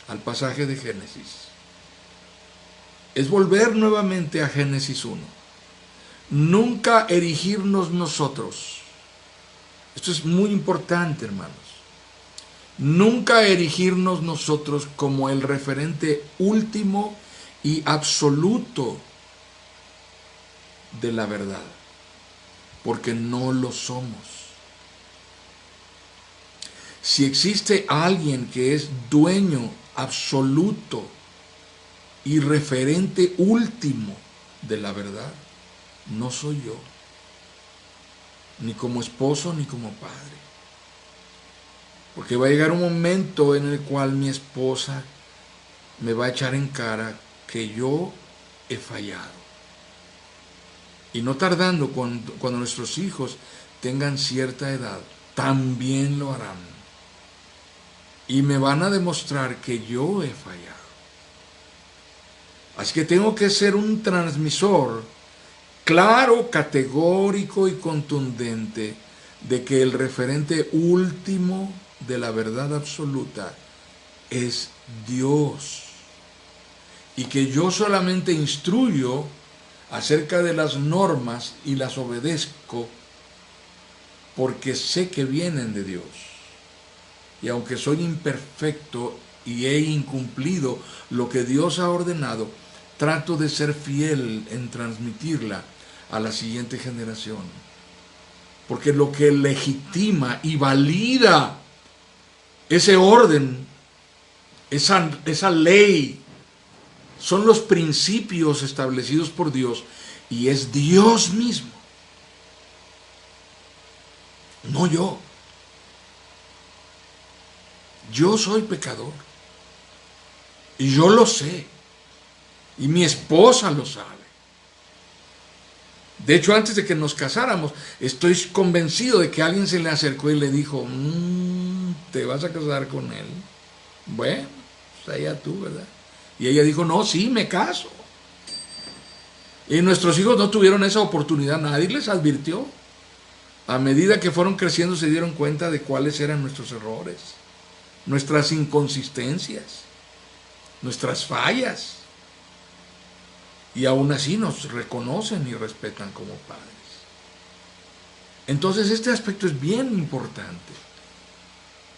al pasaje de Génesis. Es volver nuevamente a Génesis 1. Nunca erigirnos nosotros. Esto es muy importante, hermanos. Nunca erigirnos nosotros como el referente último y absoluto de la verdad, porque no lo somos. Si existe alguien que es dueño absoluto y referente último de la verdad, no soy yo, ni como esposo ni como padre. Porque va a llegar un momento en el cual mi esposa me va a echar en cara que yo he fallado. Y no tardando, cuando nuestros hijos tengan cierta edad, también lo harán. Y me van a demostrar que yo he fallado. Así que tengo que ser un transmisor claro, categórico y contundente de que el referente último de la verdad absoluta es Dios. y que yo solamente instruyo acerca de las normas y las obedezco porque sé que vienen de Dios. Y aunque soy imperfecto y he incumplido lo que Dios ha ordenado, trato de ser fiel en transmitirla a la siguiente generación. Porque lo que legitima y valida ese orden, esa ley, son los principios establecidos por Dios, y es Dios mismo, no yo. Yo soy pecador, y yo lo sé, y mi esposa lo sabe. De hecho, antes de que nos casáramos, estoy convencido de que alguien se le acercó y le dijo, ¿te vas a casar con él? Bueno, pues allá tú, ¿verdad? Y ella dijo, no, sí, me caso. Y nuestros hijos no tuvieron esa oportunidad, nadie les advirtió. A medida que fueron creciendo se dieron cuenta de cuáles eran nuestros errores, nuestras inconsistencias, nuestras fallas. Y aún así nos reconocen y respetan como padres. Entonces este aspecto es bien importante.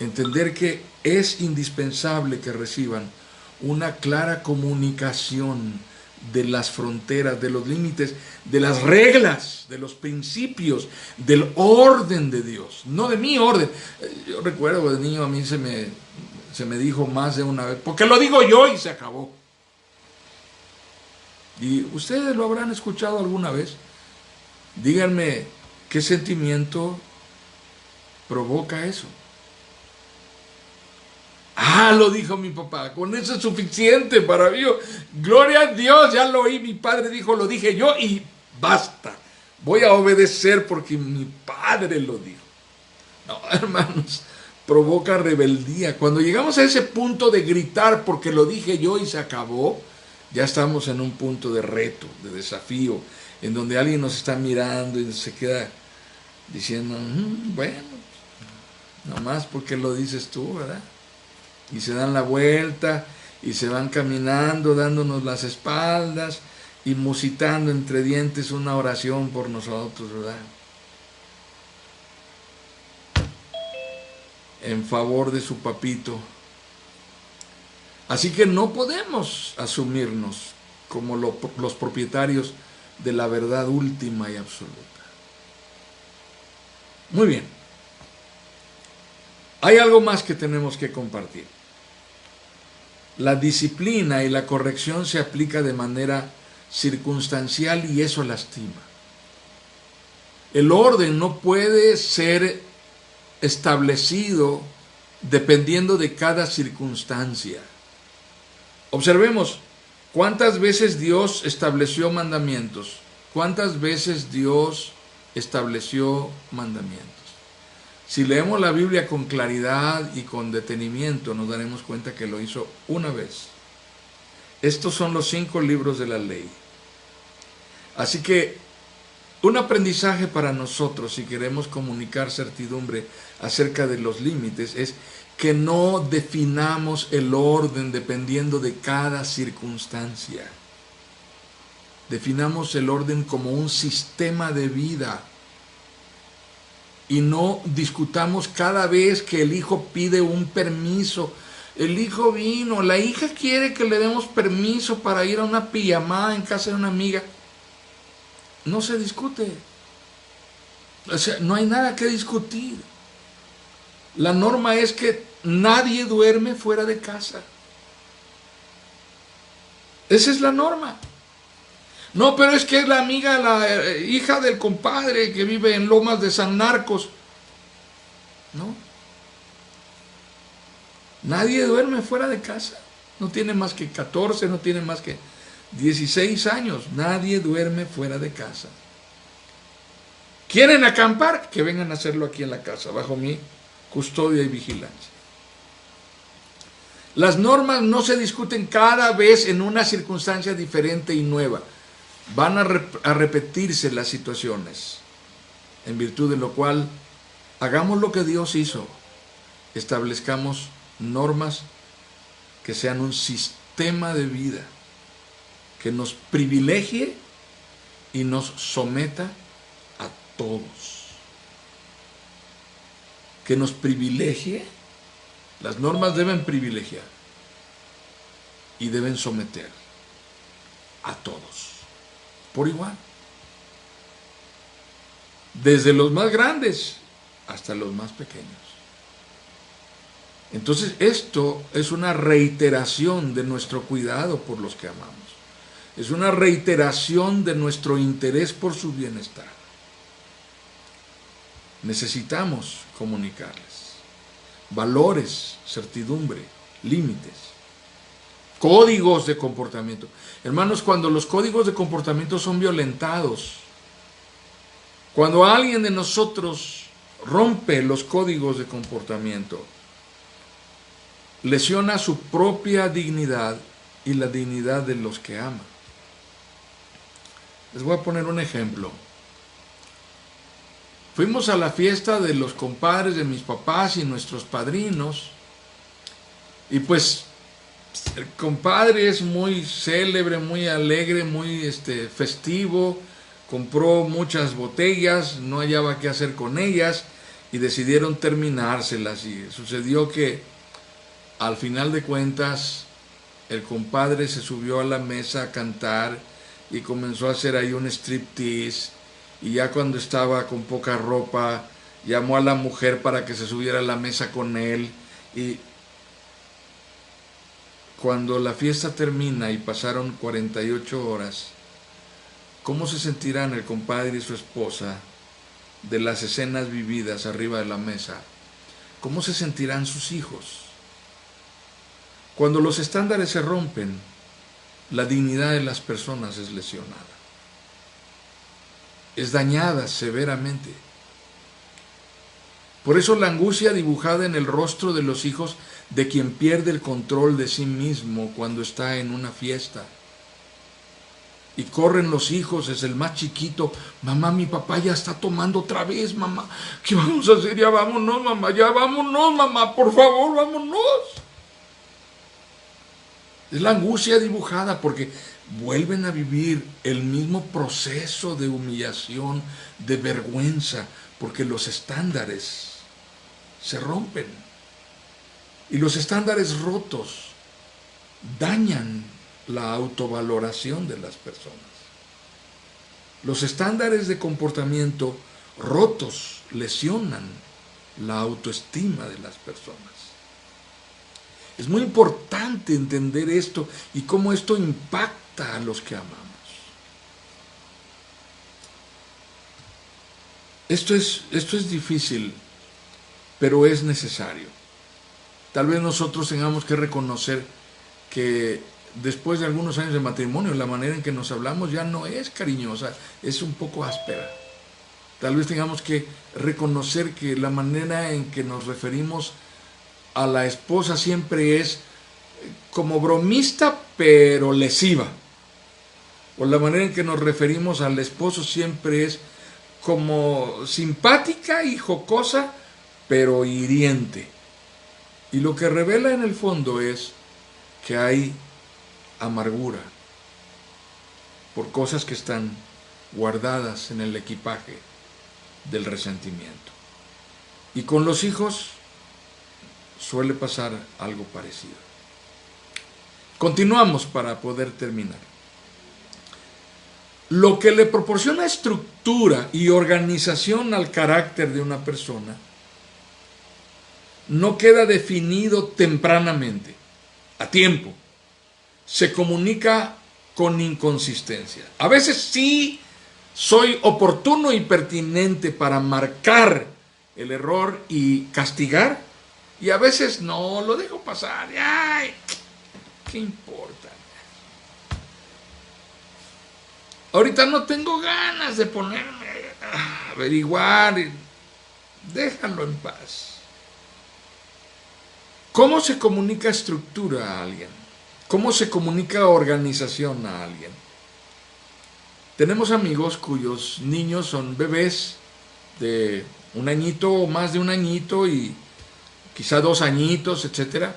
Entender que es indispensable que reciban una clara comunicación de las fronteras, de los límites, de las reglas, de los principios, del orden de Dios, no de mi orden. Yo recuerdo de niño a mí se me dijo más de una vez, porque lo digo yo y se acabó. Y ustedes lo habrán escuchado alguna vez. Díganme qué sentimiento provoca eso. Lo dijo mi papá, con eso es suficiente para mí. Gloria a Dios, ya lo oí, mi padre dijo, lo dije yo y basta. Voy a obedecer porque mi padre lo dijo. No, hermanos, provoca rebeldía. Cuando llegamos a ese punto de gritar porque lo dije yo y se acabó, ya estamos en un punto de reto, de desafío, en donde alguien nos está mirando y se queda diciendo, bueno, nomás porque lo dices tú, ¿verdad? Y se dan la vuelta y se van caminando, dándonos las espaldas y musitando entre dientes una oración por nosotros, ¿verdad? En favor de su papito. Así que no podemos asumirnos como los propietarios de la verdad última y absoluta. Muy bien. Hay algo más que tenemos que compartir. La disciplina y la corrección se aplica de manera circunstancial y eso lastima. El orden no puede ser establecido dependiendo de cada circunstancia. Observemos cuántas veces Dios estableció mandamientos, cuántas veces Dios estableció mandamientos. Si leemos la Biblia con claridad y con detenimiento, nos daremos cuenta que lo hizo una vez. Estos son los 5 libros de la ley. Así que un aprendizaje para nosotros, si queremos comunicar certidumbre acerca de los límites, es que no definamos el orden dependiendo de cada circunstancia. Definamos el orden como un sistema de vida. Y no discutamos cada vez que el hijo pide un permiso. El hijo vino, la hija quiere que le demos permiso para ir a una pijamada en casa de una amiga. No se discute. O sea, no hay nada que discutir. La norma es que nadie duerme fuera de casa. Esa es la norma. No, pero es que es la amiga, la hija del compadre que vive en Lomas de San Marcos. No. Nadie duerme fuera de casa. No tiene más que 14, no tiene más que 16 años. Nadie duerme fuera de casa. ¿Quieren acampar? Que vengan a hacerlo aquí en la casa, bajo mi custodia y vigilancia. Las normas no se discuten cada vez en una circunstancia diferente y nueva. Van a repetirse las situaciones, en virtud de lo cual hagamos lo que Dios hizo, establezcamos normas que sean un sistema de vida que nos privilegie y nos someta a todos. Que nos privilegie, las normas deben privilegiar y deben someter a todos, por igual. Desde los más grandes hasta los más pequeños. Entonces esto es una reiteración de nuestro cuidado por los que amamos. Es una reiteración de nuestro interés por su bienestar. Necesitamos comunicarles valores, certidumbre, límites, códigos de comportamiento. Hermanos, cuando los códigos de comportamiento son violentados, cuando alguien de nosotros rompe los códigos de comportamiento, lesiona su propia dignidad y la dignidad de los que ama. Les voy a poner un ejemplo. Fuimos a la fiesta de los compadres de mis papás y nuestros padrinos, y pues el compadre es muy célebre, muy alegre, muy festivo, compró muchas botellas, no hallaba qué hacer con ellas y decidieron terminárselas, y sucedió que al final de cuentas el compadre se subió a la mesa a cantar y comenzó a hacer ahí un striptease, y ya cuando estaba con poca ropa llamó a la mujer para que se subiera a la mesa con él, y cuando la fiesta termina y pasaron 48 horas, ¿cómo se sentirán el compadre y su esposa de las escenas vividas arriba de la mesa? ¿Cómo se sentirán sus hijos? Cuando los estándares se rompen, la dignidad de las personas es lesionada, es dañada severamente. Por eso la angustia dibujada en el rostro de los hijos de quien pierde el control de sí mismo cuando está en una fiesta. Y corren los hijos, es el más chiquito: mamá, mi papá ya está tomando otra vez, mamá, ¿qué vamos a hacer? Ya vámonos, mamá, ya vámonos, mamá, por favor, vámonos. Es la angustia dibujada porque vuelven a vivir el mismo proceso de humillación, de vergüenza, porque los estándares se rompen. Y los estándares rotos dañan la autovaloración de las personas. Los estándares de comportamiento rotos lesionan la autoestima de las personas. Es muy importante entender esto y cómo esto impacta a los que amamos. Esto es difícil, pero es necesario. Tal vez nosotros tengamos que reconocer que después de algunos años de matrimonio, la manera en que nos hablamos ya no es cariñosa, es un poco áspera. Tal vez tengamos que reconocer que la manera en que nos referimos a la esposa siempre es como bromista, pero lesiva. O la manera en que nos referimos al esposo siempre es como simpática y jocosa, pero hiriente. Y lo que revela en el fondo es que hay amargura por cosas que están guardadas en el equipaje del resentimiento. Y con los hijos suele pasar algo parecido. Continuamos para poder terminar. Lo que le proporciona estructura y organización al carácter de una persona no queda definido tempranamente, a tiempo. Se comunica con inconsistencia. A veces sí soy oportuno y pertinente para marcar el error y castigar, y a veces no, lo dejo pasar. ¡Ay! ¿Qué importa? Ahorita no tengo ganas de ponerme a averiguar. Déjalo en paz. ¿Cómo se comunica estructura a alguien? ¿Cómo se comunica organización a alguien? Tenemos amigos cuyos niños son bebés de 1 añito o más de 1 añito y quizá 2 añitos, etc.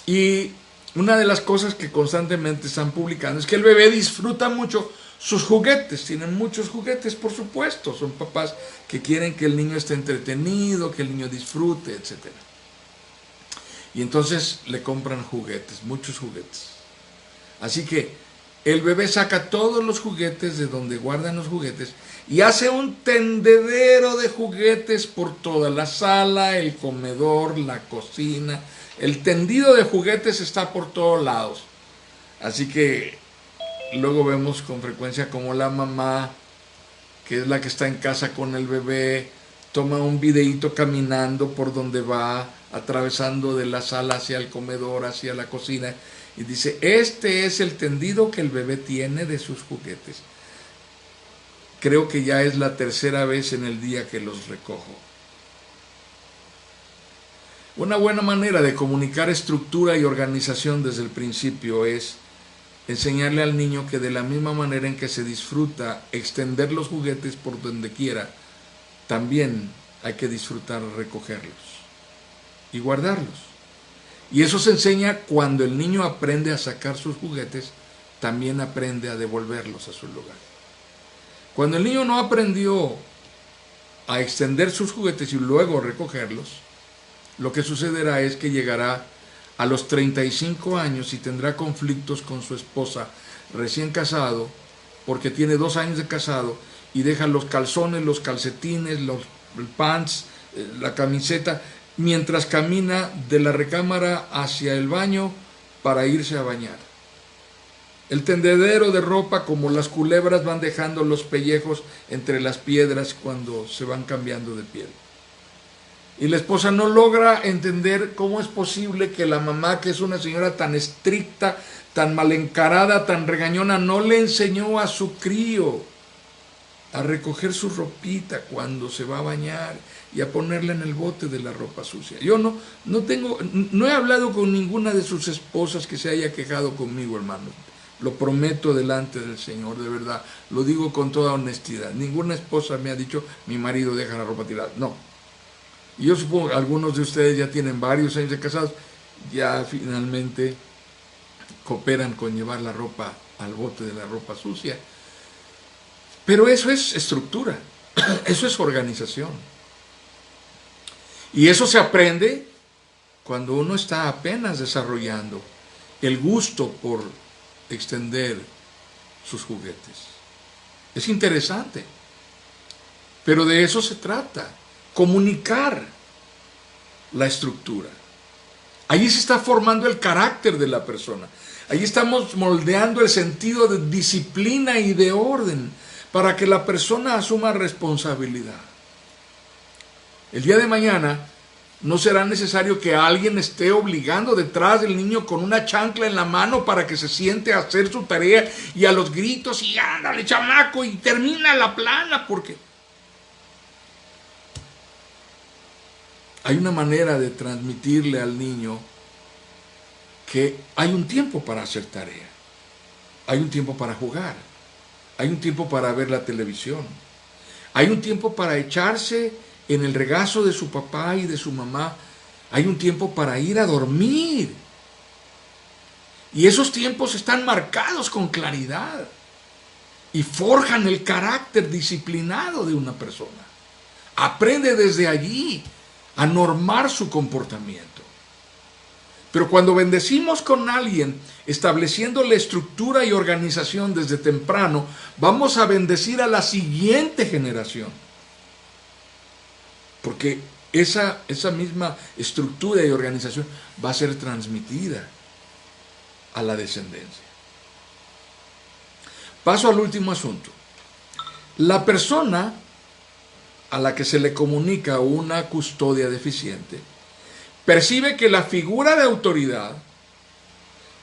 Y una de las cosas que constantemente están publicando es que el bebé disfruta mucho sus juguetes, tienen muchos juguetes, por supuesto, son papás que quieren que el niño esté entretenido, que el niño disfrute, etc. Y entonces le compran juguetes, muchos juguetes. Así que el bebé saca todos los juguetes de donde guardan los juguetes y hace un tendedero de juguetes por toda la sala, el comedor, la cocina. El tendido de juguetes está por todos lados. Así que luego vemos con frecuencia como la mamá, que es la que está en casa con el bebé, toma un videíto caminando por donde va, atravesando de la sala hacia el comedor, hacia la cocina, y dice, este es el tendido que el bebé tiene de sus juguetes. Creo que ya es la tercera vez en el día que los recojo. Una buena manera de comunicar estructura y organización desde el principio es enseñarle al niño que de la misma manera en que se disfruta extender los juguetes por donde quiera, también hay que disfrutar recogerlos y guardarlos. Y eso se enseña cuando el niño aprende a sacar sus juguetes, también aprende a devolverlos a su lugar. Cuando el niño no aprendió a extender sus juguetes y luego recogerlos, lo que sucederá es que llegará a los 35 años y tendrá conflictos con su esposa recién casado, porque tiene 2 años de casado, y deja los calzones, los calcetines, el pants, la camiseta, mientras camina de la recámara hacia el baño para irse a bañar. El tendedero de ropa, como las culebras, van dejando los pellejos entre las piedras cuando se van cambiando de piel. Y la esposa no logra entender cómo es posible que la mamá, que es una señora tan estricta, tan mal encarada, tan regañona, no le enseñó a su crío a recoger su ropita cuando se va a bañar y a ponerla en el bote de la ropa sucia. Yo no he hablado con ninguna de sus esposas que se haya quejado conmigo, hermano. Lo prometo delante del Señor, de verdad. Lo digo con toda honestidad. Ninguna esposa me ha dicho, mi marido deja la ropa tirada. No. Y yo supongo que algunos de ustedes ya tienen varios años de casados, ya finalmente cooperan con llevar la ropa al bote de la ropa sucia. Pero eso es estructura, eso es organización. Y eso se aprende cuando uno está apenas desarrollando el gusto por extender sus juguetes. Es interesante, pero de eso se trata, comunicar la estructura. Allí se está formando el carácter de la persona. Allí estamos moldeando el sentido de disciplina y de orden para que la persona asuma responsabilidad. El día de mañana no será necesario que alguien esté obligando detrás del niño con una chancla en la mano para que se siente a hacer su tarea y a los gritos y ándale chamaco y termina la plana, porque hay una manera de transmitirle al niño que hay un tiempo para hacer tarea, hay un tiempo para jugar, hay un tiempo para ver la televisión, hay un tiempo para echarse en el regazo de su papá y de su mamá, hay un tiempo para ir a dormir. Y esos tiempos están marcados con claridad y forjan el carácter disciplinado de una persona. Aprende desde allí a normar su comportamiento. Pero cuando bendecimos con alguien, estableciendo la estructura y organización desde temprano, vamos a bendecir a la siguiente generación. Porque esa misma estructura y organización va a ser transmitida a la descendencia. Paso al último asunto. La persona a la que se le comunica una custodia deficiente percibe que la figura de autoridad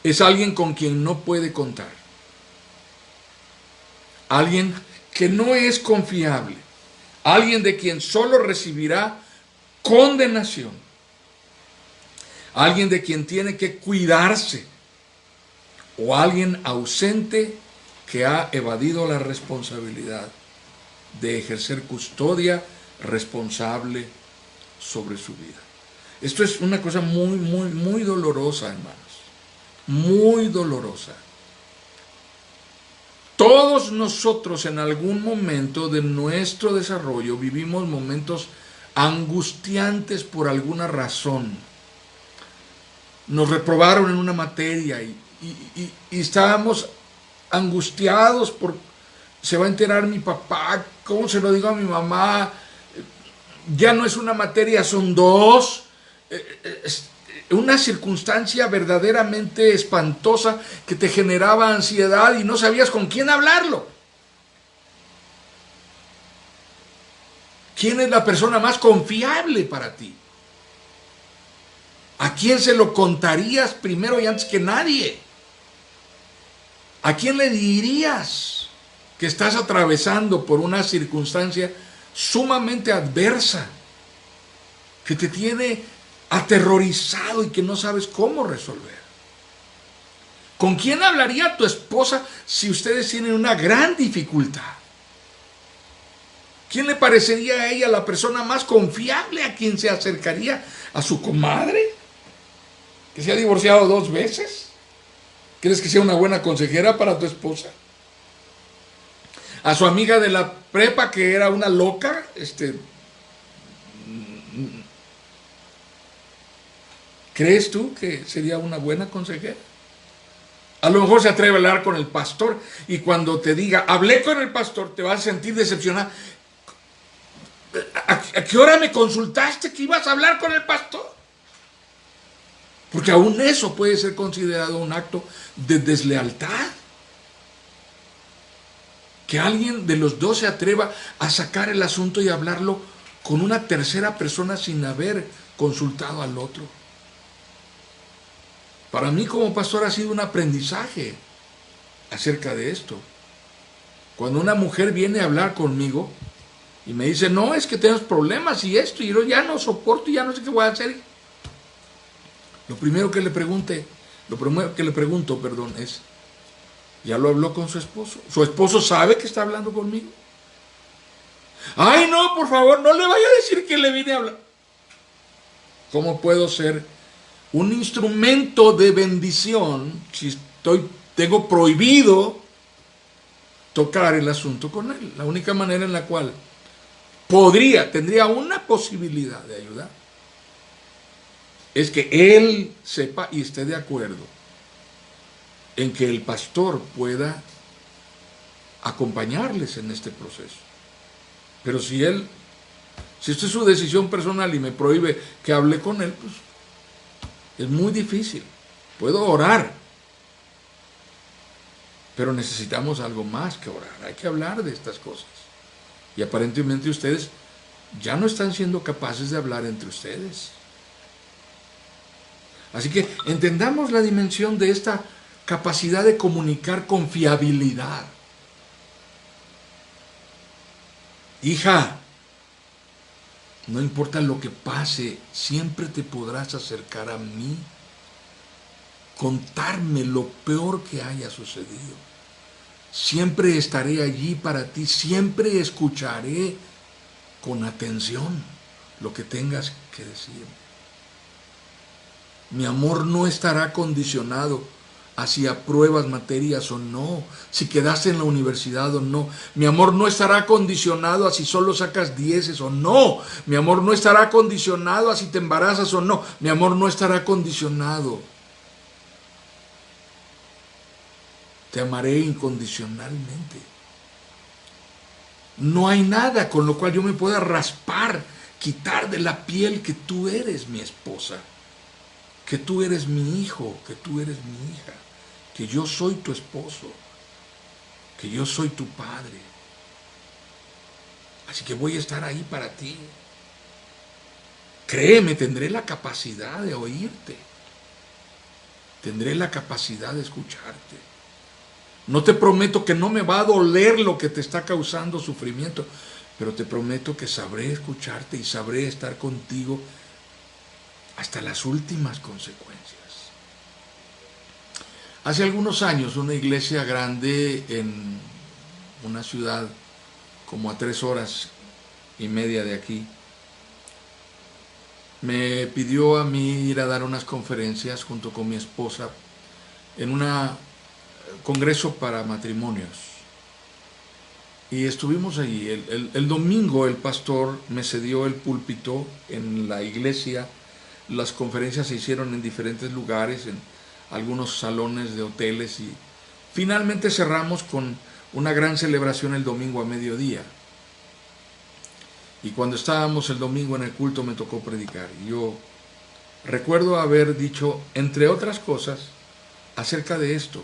es alguien con quien no puede contar. Alguien que no es confiable. Alguien de quien solo recibirá condenación. Alguien de quien tiene que cuidarse. O alguien ausente que ha evadido la responsabilidad de ejercer custodia responsable sobre su vida. Esto es una cosa muy dolorosa, hermanos. muy dolorosa. Todos nosotros en algún momento de nuestro desarrollo vivimos momentos angustiantes por alguna razón. Nos reprobaron en una materia y estábamos angustiados por, se va a enterar mi papá, ¿cómo se lo digo a mi mamá? Ya no es una materia, son dos. Una circunstancia verdaderamente espantosa que te generaba ansiedad y no sabías con quién hablarlo. ¿Quién es la persona más confiable para ti? ¿A quién se lo contarías primero y antes que nadie? ¿A quién le dirías que estás atravesando por una circunstancia sumamente adversa, que te tiene aterrorizado y que no sabes cómo resolver? ¿Con quién hablaría tu esposa si ustedes tienen una gran dificultad? ¿Quién le parecería a ella la persona más confiable a quien se acercaría? ¿A su comadre? ¿Que se ha divorciado 2 veces? ¿Crees que sea una buena consejera para tu esposa? ¿A su amiga de la prepa que era una loca? ¿Crees tú que sería una buena consejera? A lo mejor se atreve a hablar con el pastor y cuando te diga, hablé con el pastor, te vas a sentir decepcionada. ¿A qué hora me consultaste que ibas a hablar con el pastor? Porque aún eso puede ser considerado un acto de deslealtad. Que alguien de los dos se atreva a sacar el asunto y hablarlo con una tercera persona sin haber consultado al otro. Para mí como pastor ha sido un aprendizaje acerca de esto. Cuando una mujer viene a hablar conmigo y me dice, no, es que tenemos problemas y esto, y yo ya no soporto y ya no sé qué voy a hacer. Lo primero que le pregunto, es, ¿ya lo habló con su esposo? ¿Su esposo sabe que está hablando conmigo? Ay, no, por favor, no le vaya a decir que le vine a hablar. ¿Cómo puedo ser un instrumento de bendición si tengo prohibido tocar el asunto con él? La única manera en la cual tendría una posibilidad de ayudar, es que él sepa y esté de acuerdo en que el pastor pueda acompañarles en este proceso. Pero si esto es su decisión personal y me prohíbe que hable con él, pues es muy difícil. Puedo orar, pero necesitamos algo más que orar. Hay que hablar de estas cosas. Y aparentemente ustedes ya no están siendo capaces de hablar entre ustedes. Así que entendamos la dimensión de esta capacidad de comunicar con fiabilidad. Hija, no importa lo que pase, siempre te podrás acercar a mí, contarme lo peor que haya sucedido. Siempre estaré allí para ti, siempre escucharé con atención lo que tengas que decir. Mi amor no estará condicionado a si apruebas materias o no, si quedaste en la universidad o no. Mi amor no estará condicionado a si solo sacas 10 o no. Mi amor no estará condicionado a si te embarazas o no. Mi amor no estará condicionado. Te amaré incondicionalmente. No hay nada con lo cual yo me pueda raspar, quitar de la piel que tú eres mi esposa, que tú eres mi hijo, que tú eres mi hija, que yo soy tu esposo, que yo soy tu padre. Así que voy a estar ahí para ti. Créeme, tendré la capacidad de oírte. Tendré la capacidad de escucharte. No te prometo que no me va a doler lo que te está causando sufrimiento, pero te prometo que sabré escucharte y sabré estar contigo hasta las últimas consecuencias. Hace algunos años, una iglesia grande en una ciudad como a 3 horas y media de aquí, me pidió a mí ir a dar unas conferencias junto con mi esposa en un congreso para matrimonios. Y estuvimos allí. El domingo el pastor me cedió el púlpito en la iglesia. Las conferencias se hicieron en diferentes lugares, en algunos salones de hoteles, y finalmente cerramos con una gran celebración el domingo a mediodía. Y cuando estábamos el domingo en el culto me tocó predicar. Y yo recuerdo haber dicho, entre otras cosas, acerca de esto,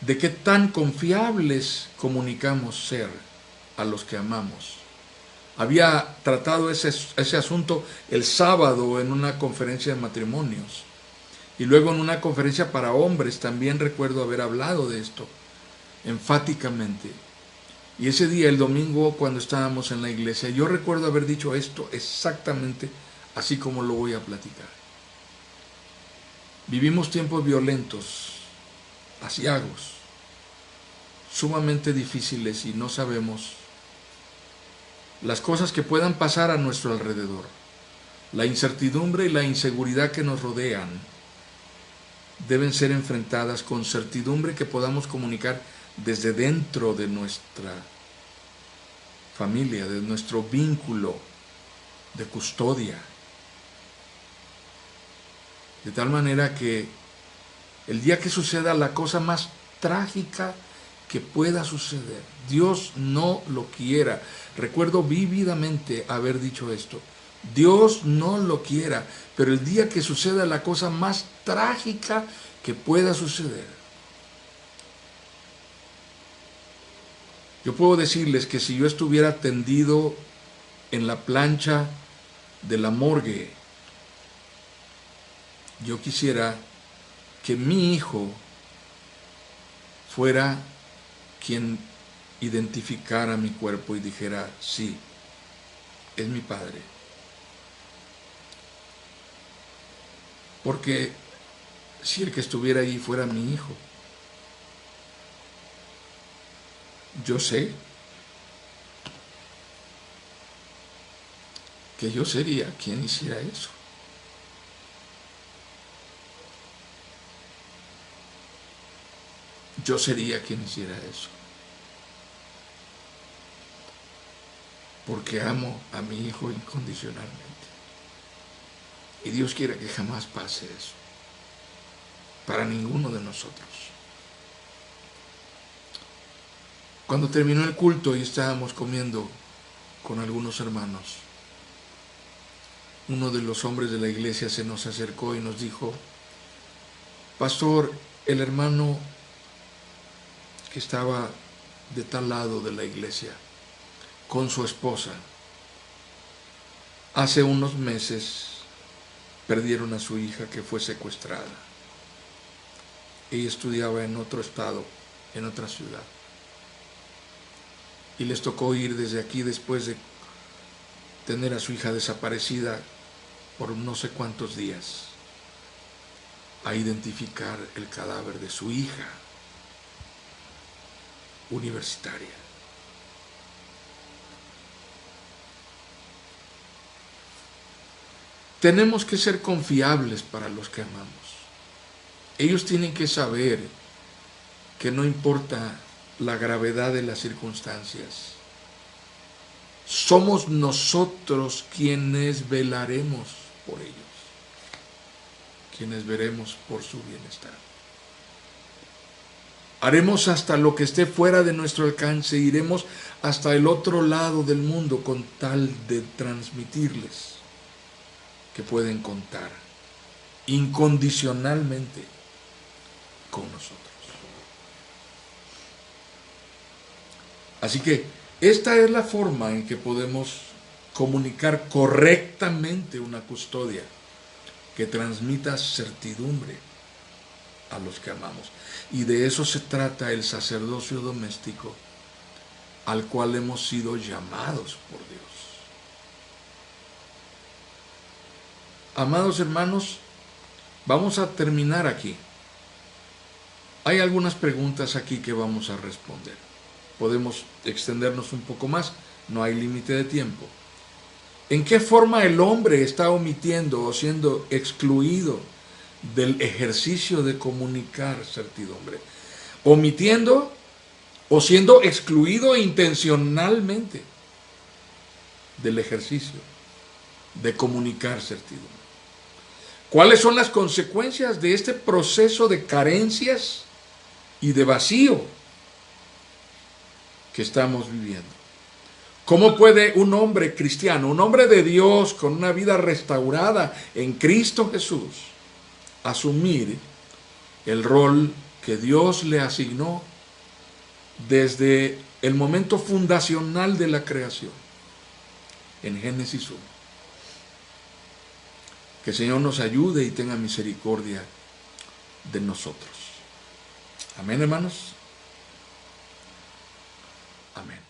de qué tan confiables comunicamos ser a los que amamos. Había tratado ese asunto el sábado en una conferencia de matrimonios, y luego en una conferencia para hombres también recuerdo haber hablado de esto enfáticamente. Y ese día, el domingo, cuando estábamos en la iglesia, yo recuerdo haber dicho esto exactamente así como lo voy a platicar. Vivimos tiempos violentos, aciagos, sumamente difíciles, y no sabemos las cosas que puedan pasar a nuestro alrededor. La incertidumbre y la inseguridad que nos rodean deben ser enfrentadas con certidumbre que podamos comunicar desde dentro de nuestra familia, de nuestro vínculo de custodia. De tal manera que el día que suceda la cosa más trágica que pueda suceder, Dios no lo quiera. Recuerdo vívidamente haber dicho esto. Dios no lo quiera, pero el día que suceda la cosa más trágica que pueda suceder, yo puedo decirles que si yo estuviera tendido en la plancha de la morgue, yo quisiera que mi hijo fuera quien identificara mi cuerpo y dijera, sí, es mi padre. Porque si el que estuviera allí fuera mi hijo, yo sé que yo sería quien hiciera eso. Yo sería quien hiciera eso. Porque amo a mi hijo incondicionalmente. Y Dios quiera que jamás pase eso. Para ninguno de nosotros. Cuando terminó el culto y estábamos comiendo con algunos hermanos, uno de los hombres de la iglesia se nos acercó y nos dijo, pastor, el hermano que estaba de tal lado de la iglesia con su esposa, hace unos meses perdieron a su hija que fue secuestrada. Ella estudiaba en otro estado, en otra ciudad. Y les tocó ir desde aquí después de tener a su hija desaparecida por no sé cuántos días a identificar el cadáver de su hija universitaria. Tenemos que ser confiables para los que amamos. Ellos tienen que saber que no importa la gravedad de las circunstancias, somos nosotros quienes velaremos por ellos, quienes veremos por su bienestar. Haremos hasta lo que esté fuera de nuestro alcance, iremos hasta el otro lado del mundo con tal de transmitirles que pueden contar incondicionalmente con nosotros. Así que esta es la forma en que podemos comunicar correctamente una custodia que transmita certidumbre a los que amamos. Y de eso se trata el sacerdocio doméstico al cual hemos sido llamados por Dios. Amados hermanos, vamos a terminar aquí. Hay algunas preguntas aquí que vamos a responder. Podemos extendernos un poco más, no hay límite de tiempo. ¿En qué forma el hombre está omitiendo o siendo excluido del ejercicio de comunicar certidumbre, omitiendo o siendo excluido intencionalmente del ejercicio de comunicar certidumbre. ¿Cuáles son las consecuencias de este proceso de carencias y de vacío que estamos viviendo? ¿Cómo puede un hombre cristiano, un hombre de Dios con una vida restaurada en Cristo Jesús, asumir el rol que Dios le asignó desde el momento fundacional de la creación, en Génesis 1? Que el Señor nos ayude y tenga misericordia de nosotros. Amén, hermanos. Amén.